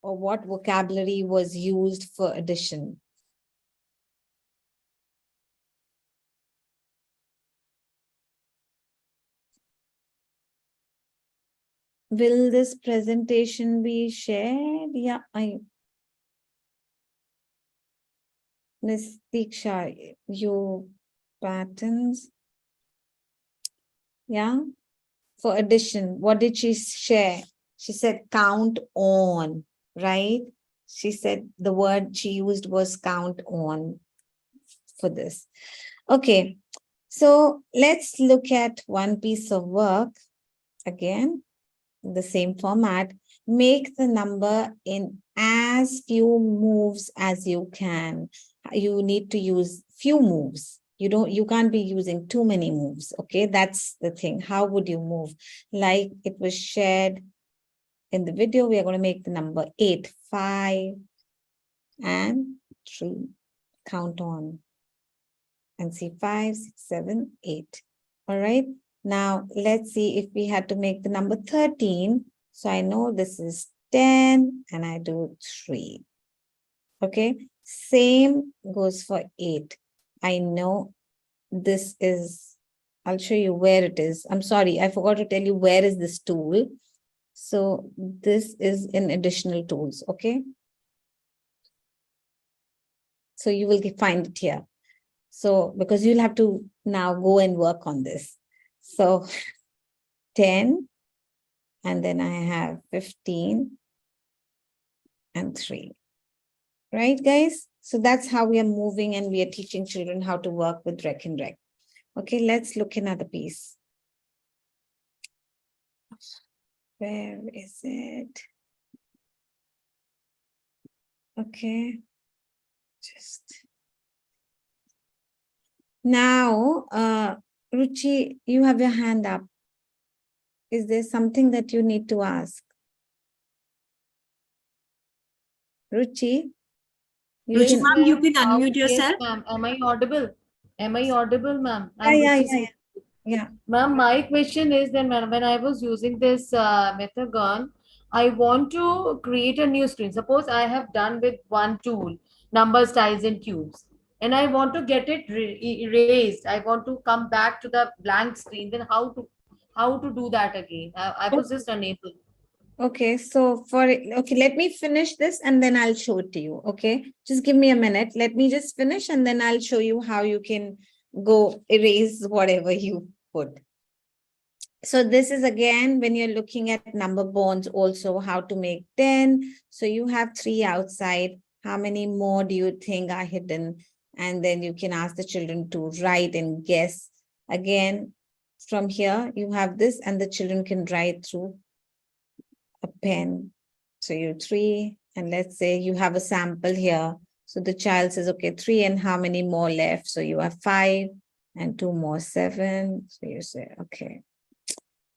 Or what vocabulary was used for addition? Will this presentation be shared? Yeah, Ms. Diksha, you patterns. Yeah, for addition, what did she share? She said count on, right? She said the word she used was count on for this. Okay, so let's look at one piece of work again. The same format. Make the number in as few moves as you can. You need to use few moves. You can't be using too many moves. Okay, that's the thing. How would you move? Like it was shared in the video, we are going to make the number 8, 5, and 3. Count on and see 5, 6, 7, 8. All right. Now let's see if we had to make the number 13. So I know this is 10 and I do 3. Okay. Same goes for 8. I know this is, I'll show you where it is. I'm sorry, I forgot to tell you where is this tool. So this is in additional tools. Okay. So you will find it here. So because you'll have to now go and work on this. So 10, and then I have 15 and 3. Right, guys? So that's how we are moving, and we are teaching children how to work with rec and rec. Okay, let's look another piece. Where is it? Okay. Just now, Ruchi, you have your hand up. Is there something that you need to ask? Ruchi? Ruchi, ma'am, you can How- unmute yourself. Yes, ma'am. Am I audible? Am I audible, ma'am? Yeah. Ma'am, my question is then when I was using this Methagon, I want to create a new screen. Suppose I have done with one tool, numbers, tiles, and cubes, and I want to get it erased. I want to come back to the blank screen. Then how to do that again? I was just unable. Okay, so okay, let me finish this and then I'll show it to you. Okay, just give me a minute. Let me just finish and then I'll show you how you can go erase whatever you put. So this is again when you're looking at number bonds, also how to make 10. So you have 3 outside. How many more do you think are hidden? And then you can ask the children to write and guess. Again, from here, you have this and the children can write through a pen. So you 3, and let's say you have a sample here. So the child says, okay, 3, and how many more left? So you have 5 and 2 more, 7. So you say, okay.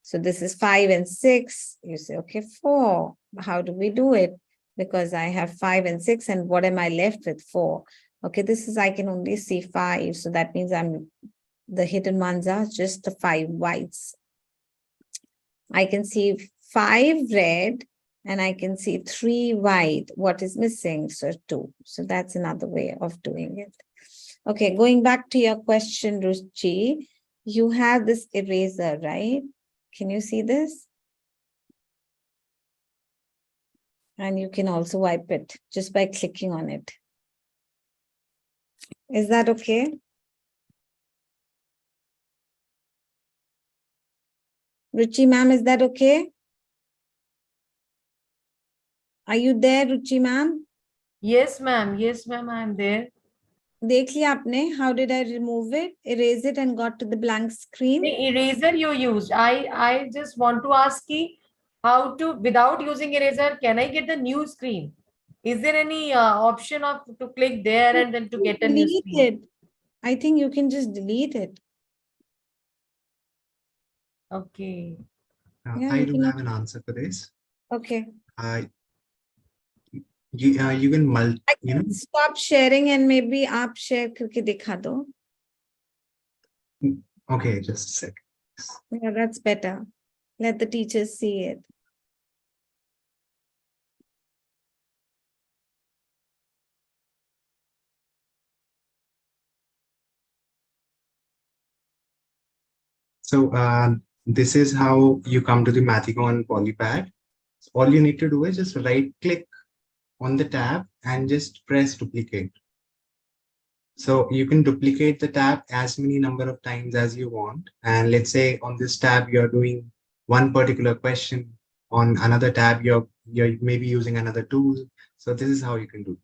So this is 5 and 6. You say, okay, 4. How do we do it? Because I have 5 and 6, and what am I left with? 4. Okay, this is, I can only see 5. So that means the hidden ones are just the 5 whites. I can see 5 red and I can see 3 white. What is missing? So 2. So that's another way of doing it. Okay, going back to your question, Ruchi, you have this eraser, right? Can you see this? And you can also wipe it just by clicking on it. Is that okay? Ruchi ma'am, is that okay? Are you there, Ruchi ma'am? Yes, ma'am. Yes, ma'am. I'm there. देख लिया आपने? How did I remove it? Erase it and got to the blank screen? The eraser you used. I just want to ask you how to, without using eraser, can I get the new screen? Is there any option of to click there and then to get a new Delete screen? it. I think you can just delete it. Okay. Yeah, I you do can- have an answer for this. Okay. You can I can stop sharing and maybe आप share करके दिखा दो. okay, just a sec. Yeah, that's better. Let the teachers see it. So this is how you come to the Mathicon polypad. All you need to do is just right click on the tab and just press duplicate. So you can duplicate the tab as many number of times as you want. And let's say on this tab, you're doing one particular question. On another tab, you're maybe using another tool. So this is how you can do it.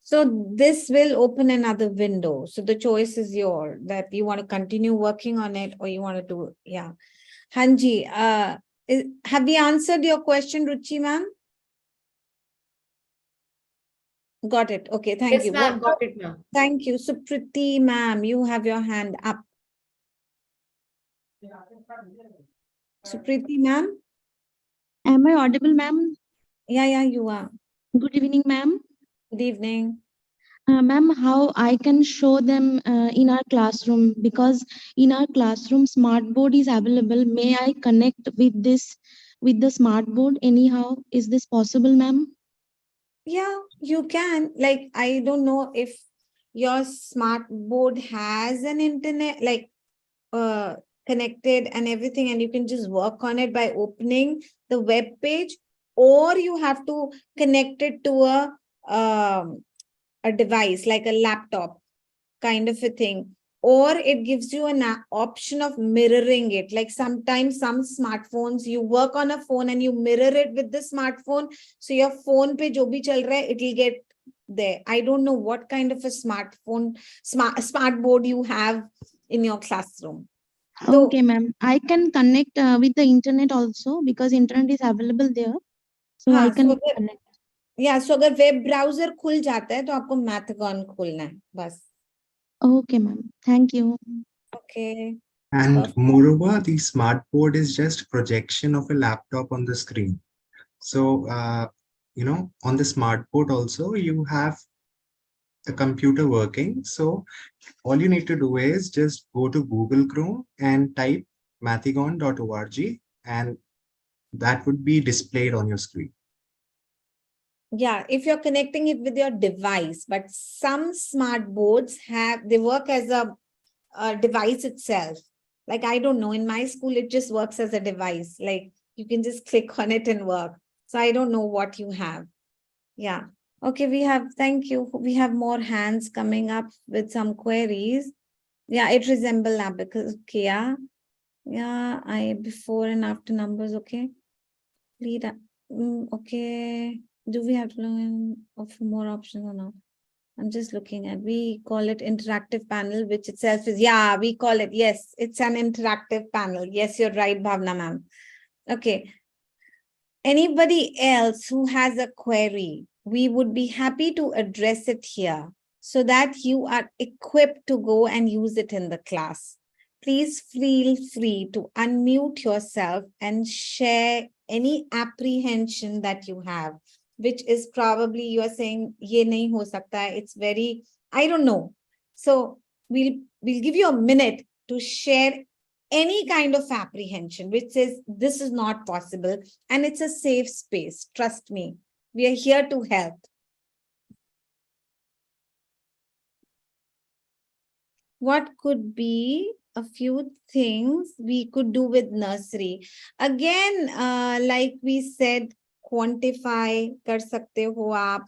So this will open another window. So the choice is yours that you want to continue working on it or you want to do, yeah. Hanji, have we answered your question, Ruchi ma'am? Got it. Okay, thank Yes, you. ma'am. Got it, ma'am. Thank you. Supriti ma'am, you have your hand up. Supriti ma'am? Am I audible, ma'am? Yeah, you are. Good evening, ma'am. Good evening. Ma'am, how I can show them in our classroom, because in our classroom smart board is available. May I connect with this with the smart board anyhow? Is this possible, ma'am? Yeah, you can. Like, I don't know if your smart board has an internet, like connected and everything, and you can just work on it by opening the web page, or you have to connect it to a device like a laptop kind of a thing, or it gives you an option of mirroring it. Like sometimes some smartphones, you work on a phone and you mirror it with the smartphone, so your phone pe jo bhi chal raha hai, it will get there. I don't know what kind of a smartphone smart board you have in your classroom. So, Okay, ma'am. I can connect with the internet also, because internet is available there. So I हाँ, can so अगर connect. so अगर web browser खुल जाता है तो आपको मैथगॉन खोलना है बस. Okay, ma'am. Thank you. Okay. And moreover, the smart board is just projection of a laptop on the screen. So, on the smart board also, you have the computer working. So all you need to do is just go to Google Chrome and type mathigon.org, and that would be displayed on your screen. Yeah, if you're connecting it with your device, but some smart boards they work as a device itself. Like, I don't know, in my school, it just works as a device. Like you can just click on it and work. So I don't know what you have. Yeah. Okay, thank you. We have more hands coming up with some queries. Yeah, it resembles abacus. Okay, yeah. Yeah, before and after numbers, okay. Lead up. Okay. Do we have to offer more options or not? I'm just looking at, we call it interactive panel, which itself is, yeah, we call it, yes, it's an interactive panel. Yes, you're right, Bhavna ma'am. Okay. Anybody else who has a query, we would be happy to address it here so that you are equipped to go and use it in the class. Please feel free to unmute yourself and share any apprehension that you have, which is probably you are saying, ye nahi ho sakta hai. It's very, I don't know. So we'll give you a minute to share any kind of apprehension which says this is not possible, and it's a safe space. Trust me, we are here to help. What could be a few things we could do with nursery? Again, like we said, quantify kar sakte ho aap.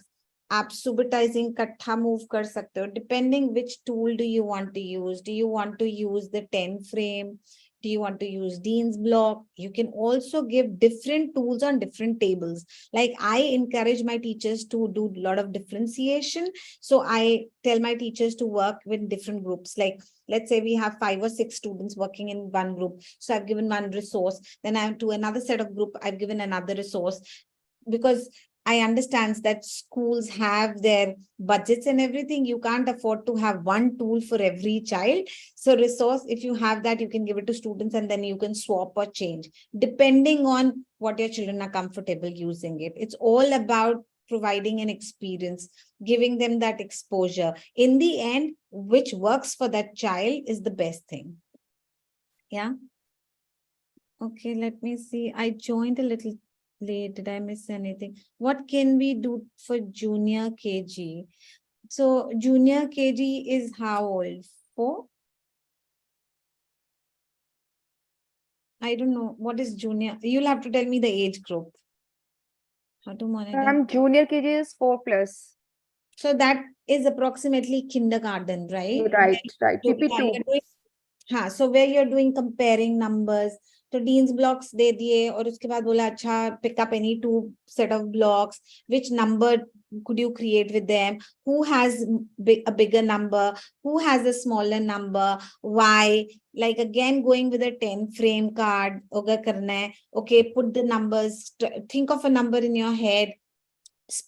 आप subitizing इकट्ठा move कर सकते हो, depending which tool do you want to use. Do you want to use the 10 frame? Do you want to use Dean's block? You can also give different tools on different tables. Like I encourage my teachers to do a lot of differentiation. So I tell my teachers to work with different groups. Like let's say we have 5 or 6 students working in one group. So I've given one resource. Then I'm to another set of group, I've given another resource. Because I understand that schools have their budgets and everything. You can't afford to have one tool for every child. So resource, if you have that, you can give it to students and then you can swap or change depending on what your children are comfortable using it. It's all about providing an experience, giving them that exposure. In the end, which works for that child is the best thing. Yeah. Okay, let me see. I joined a little late. Did I miss anything? What can we do for junior KG? So junior KG is how old? 4? I don't know. What is junior? You'll have to tell me the age group. How to monitor? Junior KG is 4+. So that is approximately kindergarten, right? Right. So, PP2. हाँ, so where you're doing comparing numbers, तो Dean's blocks दे दिए और उसके बाद बोला अच्छा pick up any 2 set of blocks, which number could you create with them, who has a bigger number, who has a smaller number, why, like again going with a 10 frame card, अगर करना है, okay, put the numbers, think of a number in your head,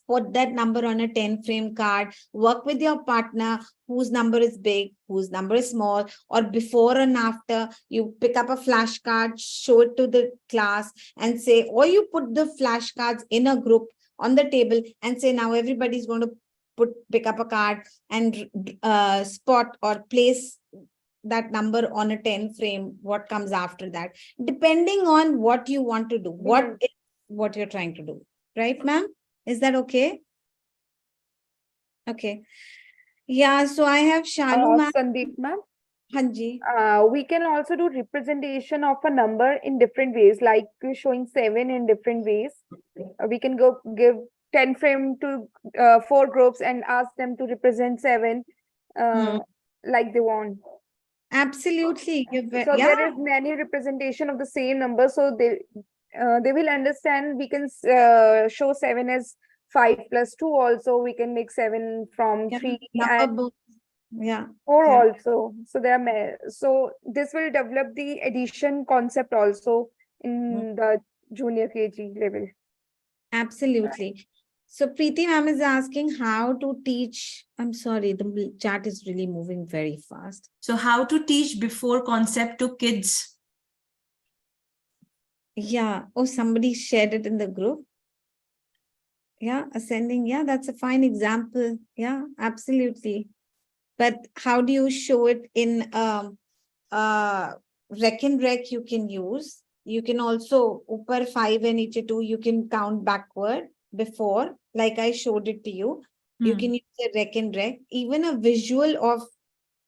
put that number on a 10 frame card, work with your partner whose number is big, whose number is small, or before and after, you pick up a flashcard, show it to the class and say, or you put the flashcards in a group on the table and say, now everybody's going to pick up a card and spot or place that number on a 10 frame, what comes after that, depending on what you want to do, what you're trying to do. Right, ma'am? Is that okay? Okay. Yeah, so I have Shalu ma'am. Sandeep ma'am. Hanji. We can also do representation of a number in different ways, like showing 7 in different ways. We can go give 10 frame to 4 groups and ask them to represent 7 like they want. Absolutely. So there is many representation of the same number, so they will understand. We can show 7 as 5+2 also. We can make 7 from 3 and 4 also. So so this will develop the addition concept also in the junior KG level. Absolutely. So Preeti ma'am is asking how to teach. I'm sorry, the chat is really moving very fast. So how to teach before concept to kids? Yeah. Oh, somebody shared it in the group. Yeah, ascending. Yeah, that's a fine example. Yeah, absolutely. But how do you show it in rec and rec you can use? You can also upper 5 and each 2, you can count backward before, like I showed it to you. You can use a rec and rec. Even a visual of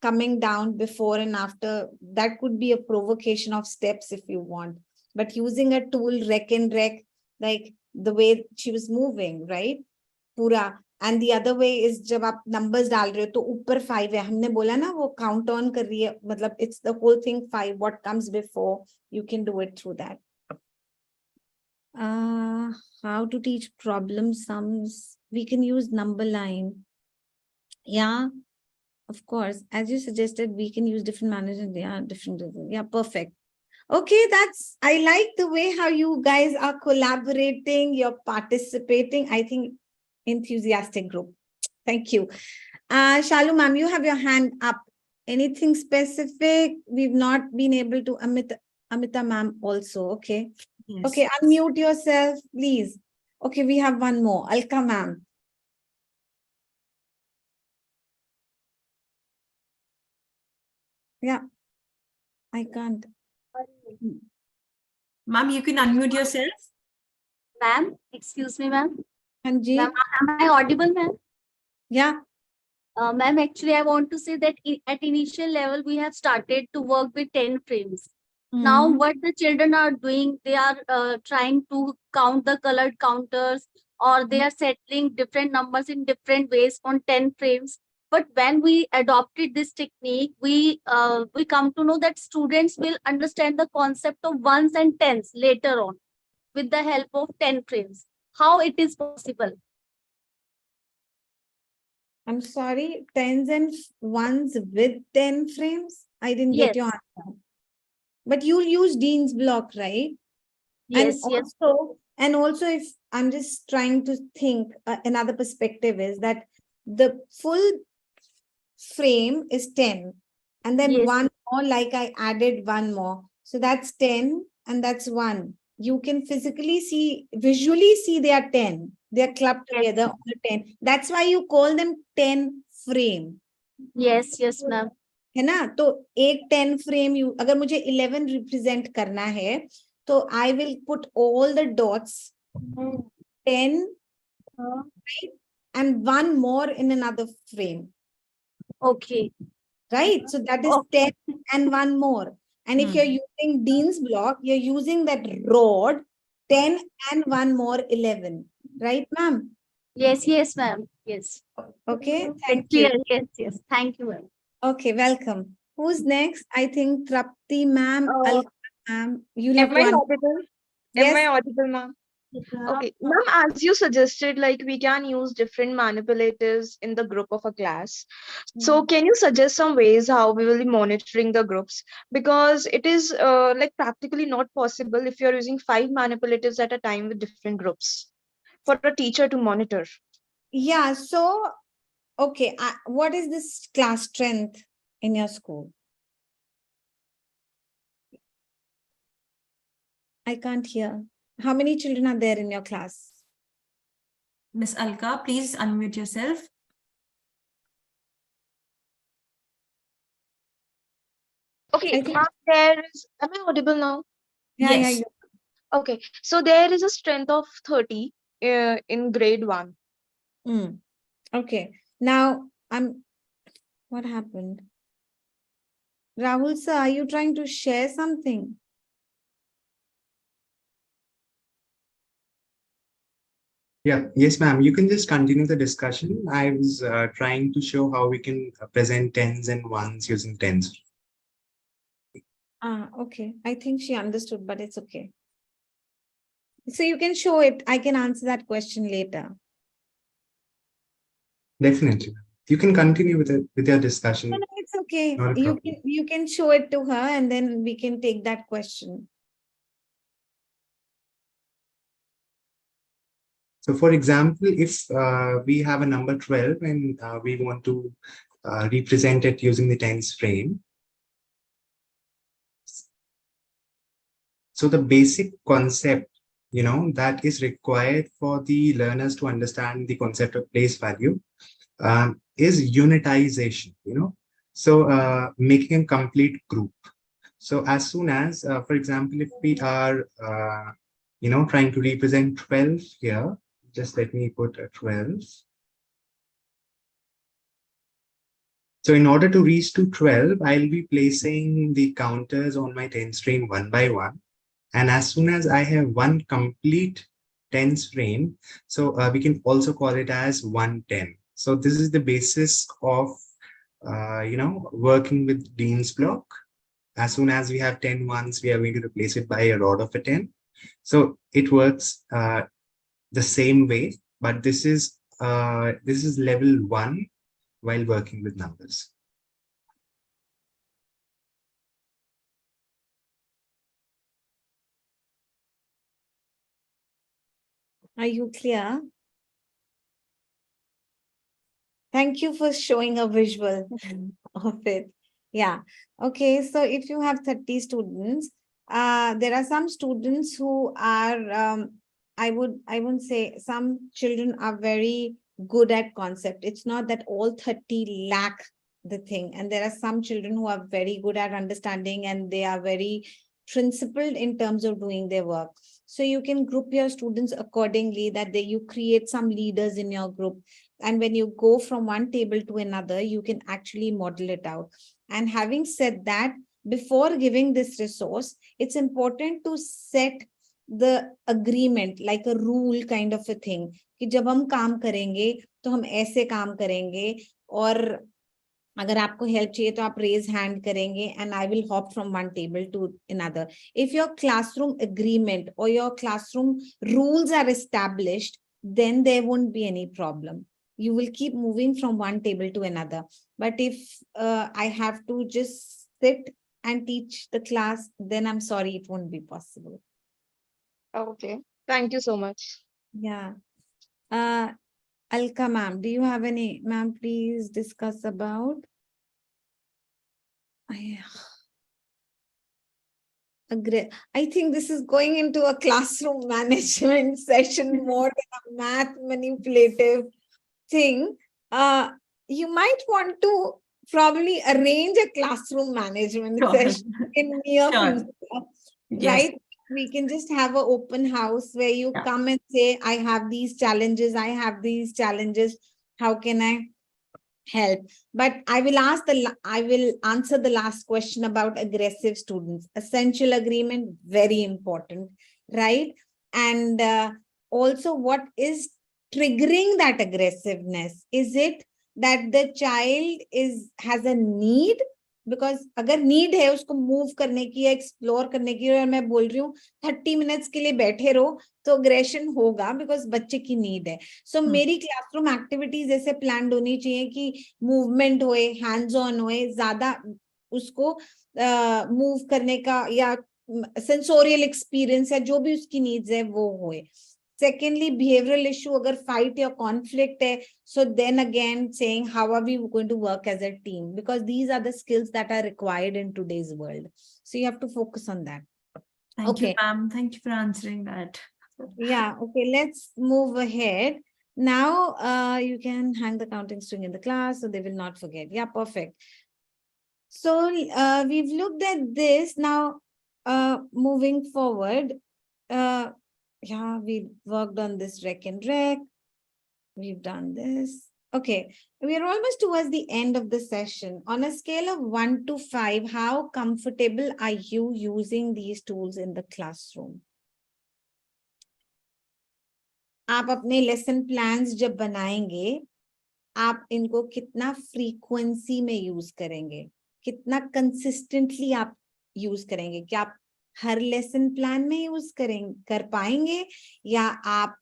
coming down before and after, that could be a provocation of steps if you want. But using a tool, rec and rec, like the way she was moving, right? Pura. And the other way is जब आप numbers डाल रहे हो तो ऊपर 5 है, हमने बोला ना वो count on कर रही है, मतलब it's the whole thing 5, what comes before, you can do it through that. How to teach problem sums? We can use number line. Yeah, of course. As you suggested, we can use different managers. Yeah, different. Yeah, perfect. Okay, I like the way how you guys are collaborating, you're participating. I think enthusiastic group. Thank you. Shalu ma'am, you have your hand up. Anything specific? We've not been able to. Amita ma'am also. Okay. Yes. Okay, unmute yourself, please. Okay, we have one more. Alka ma'am. Yeah, I can't. Ma'am, you can unmute yourself. Ma'am, excuse me, ma'am. Hanji. Ma'am, am I audible, ma'am? Yeah. Ma'am, actually, I want to say that at initial level, we have started to work with 10 frames. Now, what the children are doing, they are trying to count the colored counters or they are settling different numbers in different ways on 10 frames. But when we adopted this technique, we come to know that students will understand the concept of ones and tens later on with the help of 10 frames. How it is possible? I'm sorry, tens and ones with 10 frames? I didn't Yes. get your answer. But you'll use Dean's block, right? Yes, yes. And also, if I'm just trying to think, another perspective is that the full frame is 10, and then Yes. one more, like I added one more. So that's 10, and that's 1. You can visually see they are 10. They are clubbed Yes. together on the 10. That's why you call them 10 frame. Yes, yes, ma'am. है ना? तो एक 10 frame अगर मुझे 11 represent करना है तो I will put all the dots 10 right? And one more in another frame. Okay. Right? So that is 10 and one more. And if you're using Dean's block, you're using that rod 10 and one more 11. Right, ma'am? Yes, yes, ma'am. Yes. Okay, thank you. Yes, yes. Thank you, ma'am. Okay, welcome. Who's next? I think Trapti ma'am, Alka ma'am. You'll have Am to I answer. audible? Yes. Am I audible, ma'am? Okay, ma'am, as you suggested, like we can use different manipulatives in the group of a class. So can you suggest some ways how we will be monitoring the groups? Because it is like practically not possible if you're using 5 manipulatives at a time with different groups for a teacher to monitor. Yeah, so, okay, what is this class strength in your school? I can't hear. How many children are there in your class? Miss Alka, please unmute yourself. Okay, ma'am, there is, am I audible now? Yeah, Yes. yeah. Okay, so there is a strength of 30 in grade 1. Okay, now what happened? Rahul sir, are you trying to share something? Yeah, yes, ma'am. You can just continue the discussion. I was trying to show how we can present tens and ones using tens. Okay. I think she understood, but it's okay. So you can show it. I can answer that question later. Definitely. You can continue with your discussion. No, it's okay. Not a problem. You can show it to her and then we can take that question. So for example, if we have a number 12 and we want to represent it using the tens frame. So the basic concept, that is required for the learners to understand the concept of place value is unitization, So making a complete group. So as soon as, for example, if we are, trying to represent 12 here, just let me put a 12. So in order to reach to 12, I'll be placing the counters on my tens frame one by one. And as soon as I have one complete tens frame, so we can also call it as 110. So this is the basis of, working with Dean's block. As soon as we have 10 ones, we are going to replace it by a rod of a 10. So it works the same way, but this is level 1 while working with numbers. Are you clear? Thank you for showing a visual of it. Yeah. Okay. So if you have 30 students, there are some students who are, I wouldn't say some children are very good at concept. It's not that all 30 lack the thing. And there are some children who are very good at understanding and they are very principled in terms of doing their work. So you can group your students accordingly that you create some leaders in your group. And when you go from one table to another, you can actually model it out. And having said that, before giving this resource, it's important to set the agreement, like a rule kind of a thing, कि जब हम काम करेंगे तो हम ऐसे काम करेंगे, और अगर आपको help चाहिए तो आप raise hand करेंगे, and I will hop from one table to another. If your classroom agreement or your classroom rules are established, then there won't be any problem. You will keep moving from one table to another. But if I have to just sit and teach the class, then I'm sorry, it won't be possible. Okay. Thank you so much. Yeah. Alka ma'am, do you have any, ma'am, please discuss about? I think this is going into a classroom management session more than a math manipulative thing. You might want to probably arrange a classroom management Sure. session in near Sure. future, Yes. right? We can just have an open house where you come and say, I have these challenges, I have these challenges. How can I help? But I will answer the last question about aggressive students. Essential agreement, very important, right? And also, what is triggering that aggressiveness? Is it that the child has a need? Because अगर need है उसको move करने की या explore करने की, और मैं बोल रही हूँ 30 मिनट्स के लिए बैठे रहो, तो अग्रेशन होगा, बिकॉज बच्चे की नीड है. सो मेरी क्लासरूम एक्टिविटीज ऐसे प्लान होनी चाहिए कि मूवमेंट होए, हैंड्स ऑन होए, ज्यादा उसको मूव करने का या सेंसोरियल एक्सपीरियंस है, जो भी उसकी नीड्स है वो होए. Secondly, behavioral issue, agar fight or conflict hai, so then again saying how are we going to work as a team, because these are the skills that are required in today's world. So you have to focus on that. Thank you, ma'am. Thank you for answering that. Yeah, okay, let's move ahead. Now you can hang the counting string in the class so they will not forget. Yeah, perfect. So we've looked at this. Now moving forward, yeah, we worked on this rec and rec. We've done this. Okay, we are almost towards the end of the session. On a scale of 1 to 5, how comfortable are you using these tools in the classroom? आप अपने lesson plans जब बनाएंगे, आप इनको कितना frequency में use करेंगे, कितना कंसिस्टेंटली आप यूज करेंगे? क्या आप हर लेसन प्लान में यूज कर पाएंगे, या आप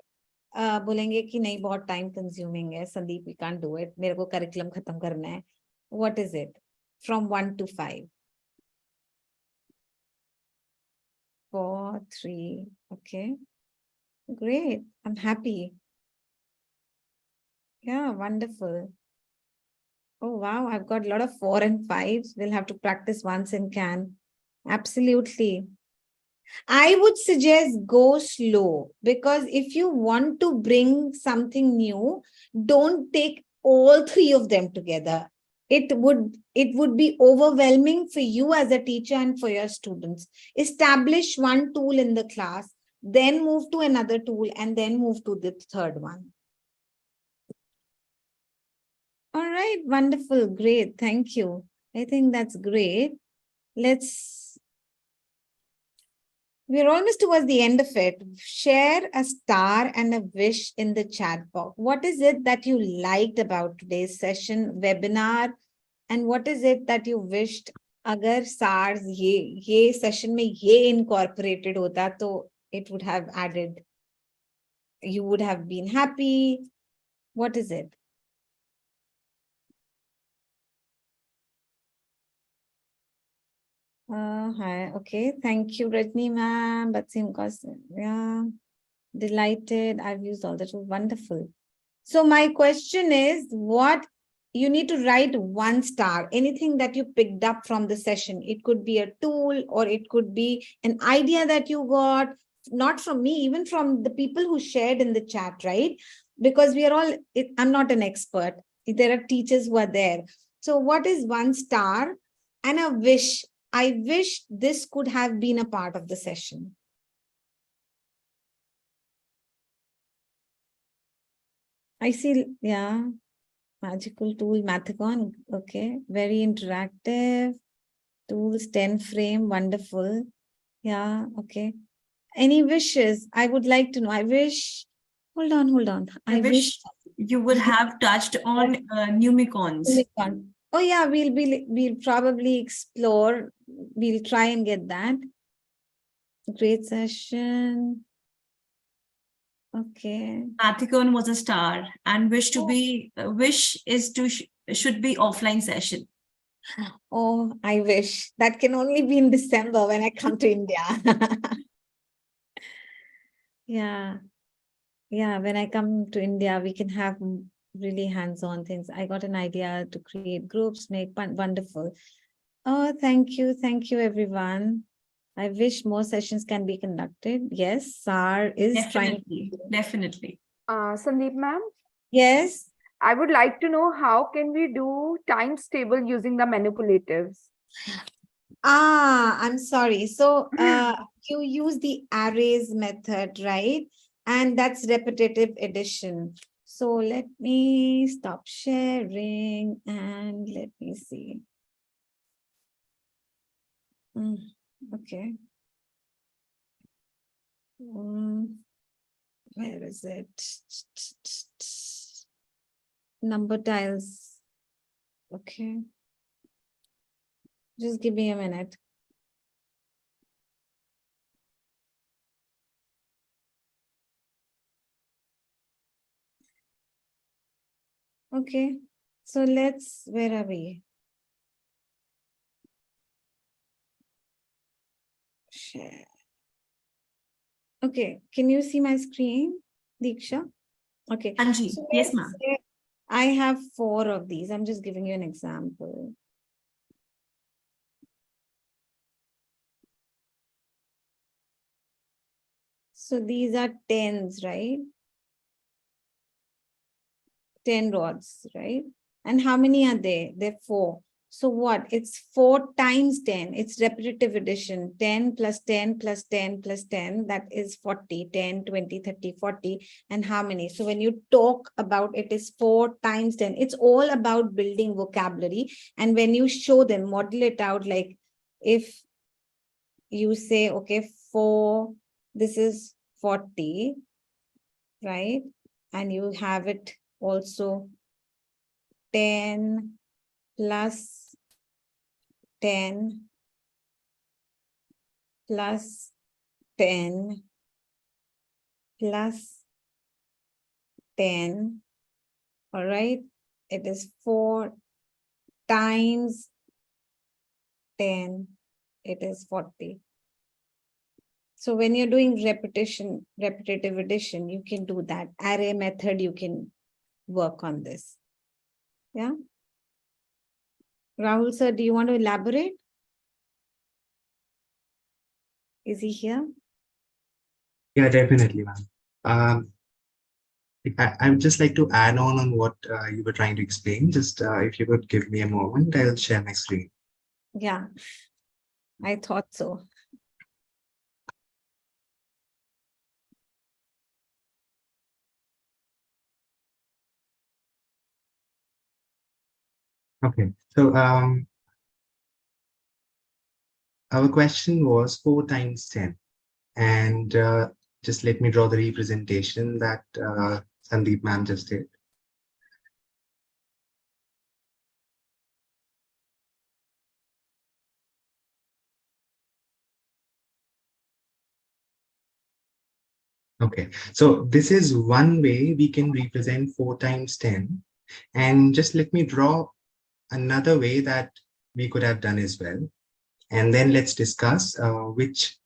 बोलेंगे कि नहीं बहुत टाइम कंज्यूमिंग है, Sandeep we can't do it, मेरे को करिकुलम खत्म करना है? What is it from 1 to 5? 4, 3. Okay, great, I'm happy. Yeah, wonderful. Oh, wow, I've got a lot of 4 and 5s. We'll have to practice once in can. Absolutely. I would suggest go slow, because if you want to bring something new, don't take all 3 of them together. It would be overwhelming for you as a teacher and for your students. Establish one tool in the class, then move to another tool, and then move to the third one. All right, wonderful, great, thank you. I think that's great. We're almost towards the end of it. Share a star and a wish in the chat box. What is it that you liked about today's session, webinar? And what is it that you wished agar SARS ye session mein ye incorporated hota, to it would have added, you would have been happy? What is it? Hi. Okay. Thank you, Rajni ma'am. Batsim Qasim. Yeah. Delighted. I've used all the tools. Wonderful. So my question is, what you need to write 1 star, anything that you picked up from the session. It could be a tool, or it could be an idea that you got, not from me, even from the people who shared in the chat, right? Because we are all, I'm not an expert. There are teachers who are there. So what is 1 star and a wish? I wish this could have been a part of the session. I see, yeah. Magical tool, Mathicon. Okay, very interactive. Tools, PenFrame, wonderful. Yeah, okay. Any wishes? I would like to know. I wish, hold on. I wish you would have touched on numicons. Unicorn. Oh yeah, we'll probably explore. We'll try and get that. Great session. Okay. Mathicon was a star, and wish to be should be offline session. Oh, I wish that can only be in December when I come to India. Yeah. Yeah, when I come to India, we can have really hands-on things. I got an idea to create groups, make wonderful. Oh, thank you. Thank you, everyone. I wish more sessions can be conducted. Yes, SAR is trying. Definitely. Sandeep ma'am, Yes. I would like to know how can we do times table using the manipulatives? I'm sorry. So you use the arrays method, right? And that's repetitive addition. So let me stop sharing and let me see. Okay. Where is it? Number tiles. Okay. Just give me a minute. Okay. So where are we? Share. Okay. Can you see my screen, Diksha? Okay. Anji, So yes, ma'am. I have 4 of these. I'm just giving you an example. So these are 10s, right? 10 rods, right? And how many are there? There are 4. So what? It's 4 times 10. It's repetitive addition. 10 plus 10 plus 10 plus 10. That is 40. 10, 20, 30, 40. And how many? So when you talk about it is 4 times 10. It's all about building vocabulary. And when you show them, model it out, like if you say, okay, 4, this is 40, right? And you have it also 10 plus 10 plus 10 plus 10. All right. It is 4 times 10. It is 40. So when you're doing repetitive addition, you can do that. Array method, you can work on this. Yeah. Rahul sir, do you want to elaborate? Is he here? Yeah, definitely, ma'am. I would just like to add on what you were trying to explain. Just if you could give me a moment, I'll share my screen. Yeah, I thought so. Okay, so our question was 4 times 10. And just let me draw the representation that Sandeep ma'am just did. Okay, so this is one way we can represent 4 times 10. And just let me draw another way that we could have done as well. And then let's discuss which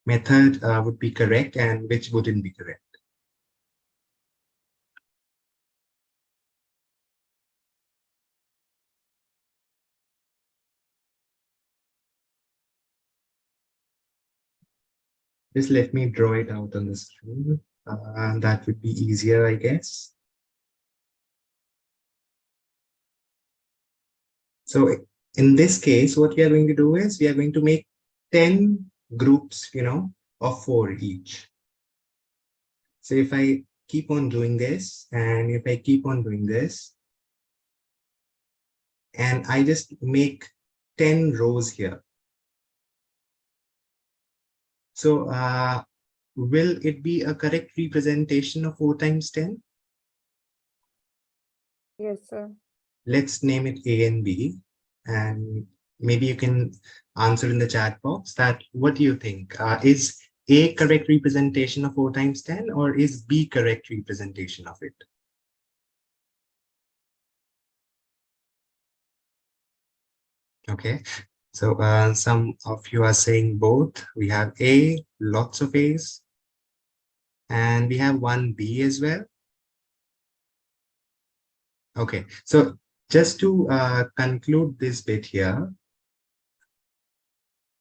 method would be correct and which wouldn't be correct. Just let me draw it out on the screen. That would be easier, I guess. So in this case, what we are going to do is we are going to make 10 groups, of 4 each. So if I keep on doing this, and if I keep on doing this, and I just make 10 rows here. So will it be a correct representation of 4 times 10? Yes, sir. Let's name it A and B. And maybe you can answer in the chat box that what do you think? Is A correct representation of 4 times 10 or is B correct representation of it? Okay, so some of you are saying both. We have A, lots of A's, and we have one B as well. Okay, so just to conclude this bit here,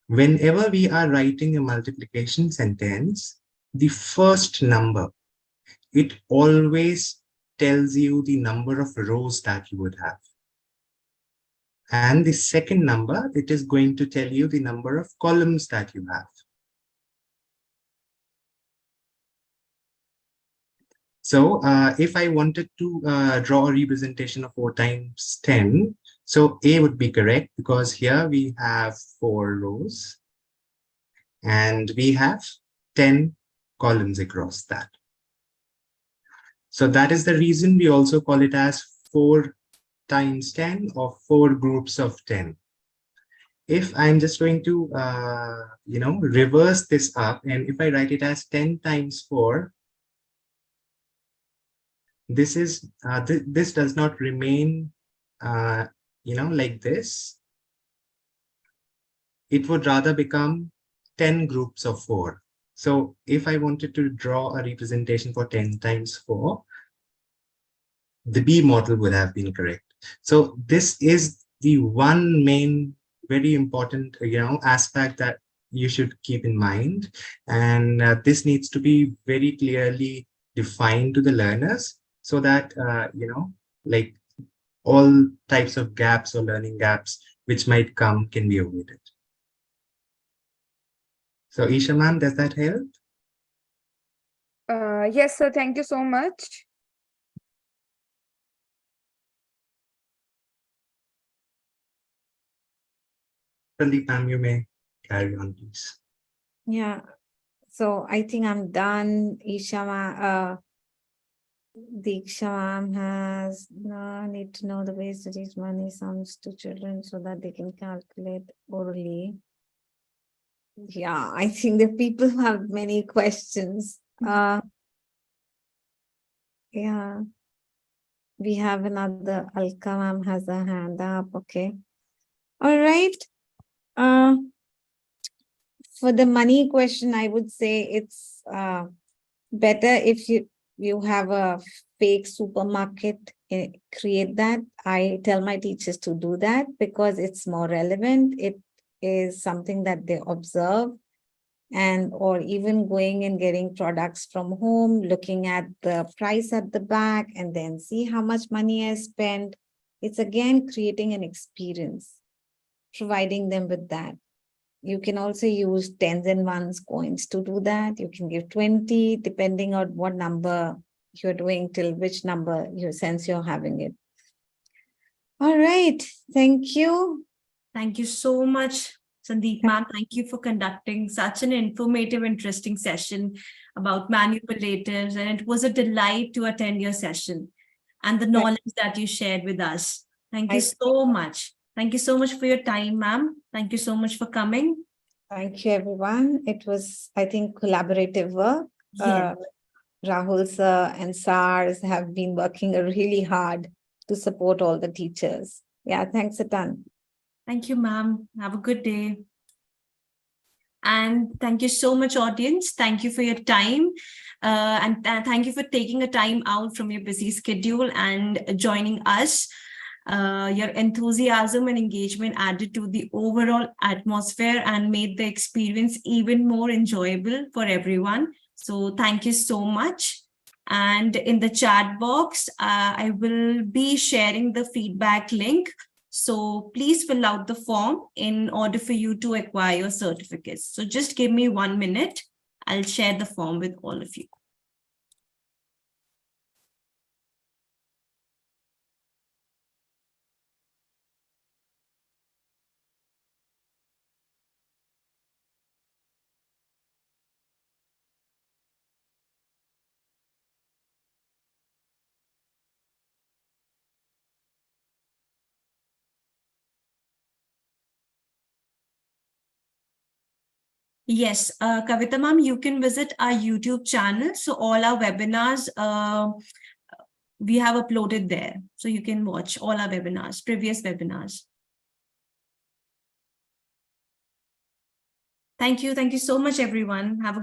whenever we are writing a multiplication sentence, the first number, it always tells you the number of rows that you would have. And the second number, it is going to tell you the number of columns that you have. So if I wanted to draw a representation of 4 times 10, so A would be correct because here we have 4 rows and we have 10 columns across that. So that is the reason we also call it as 4 times 10 or 4 groups of 10. If I'm just going to, reverse this up, and if I write it as 10 times 4, this is this does not remain like this. It would rather become 10 groups of 4. So if I wanted to draw a representation for 10 times 4, the B model would have been correct. So this is the one main very important aspect that you should keep in mind, and this needs to be very clearly defined to the learners so that like all types of gaps or learning gaps which might come can be avoided. So Isha ma'am, does that help? Yes, sir. Thank you so much. Sandeep ma'am, you may carry on, please. Yeah. So I think I'm done. Diksha ma'am has need to know the ways to teach money sums to children so that they can calculate orally. Yeah, I think the people have many questions. Yeah. We have another Alka ma'am has a hand up. Okay. All right. For the money question, I would say it's better if you have a fake supermarket, create that. I tell my teachers to do that because it's more relevant. It is something that they observe, and or even going and getting products from home, looking at the price at the back and then see how much money I spent. It's again creating an experience, providing them with that. You can also use tens and ones coins to do that. You can give 20, depending on what number you're doing, till which number you sense you're having it. All right. Thank you. Thank you so much, Sandeep ma'am. Thank you for conducting such an informative, interesting session about manipulatives. And it was a delight to attend your session and the knowledge that you shared with us. Thank you so much. Thank you so much for your time, ma'am. Thank you so much for coming. Thank you, everyone. It was, I think, collaborative work. Yes. Rahul sir and SARS have been working really hard to support all the teachers. Yeah, thanks a ton. Thank you, ma'am. Have a good day. And thank you so much, audience. Thank you for your time. And thank you for taking a time out from your busy schedule and joining us. Your enthusiasm and engagement added to the overall atmosphere and made the experience even more enjoyable for everyone. So thank you so much. And in the chat box, I will be sharing the feedback link. So please fill out the form in order for you to acquire your certificates. So just give me 1 minute. I'll share the form with all of you. Yes, Kavita ma'am, you can visit our YouTube channel. So all our webinars, we have uploaded there. So you can watch all our webinars, previous webinars. Thank you. Thank you so much, everyone. Have a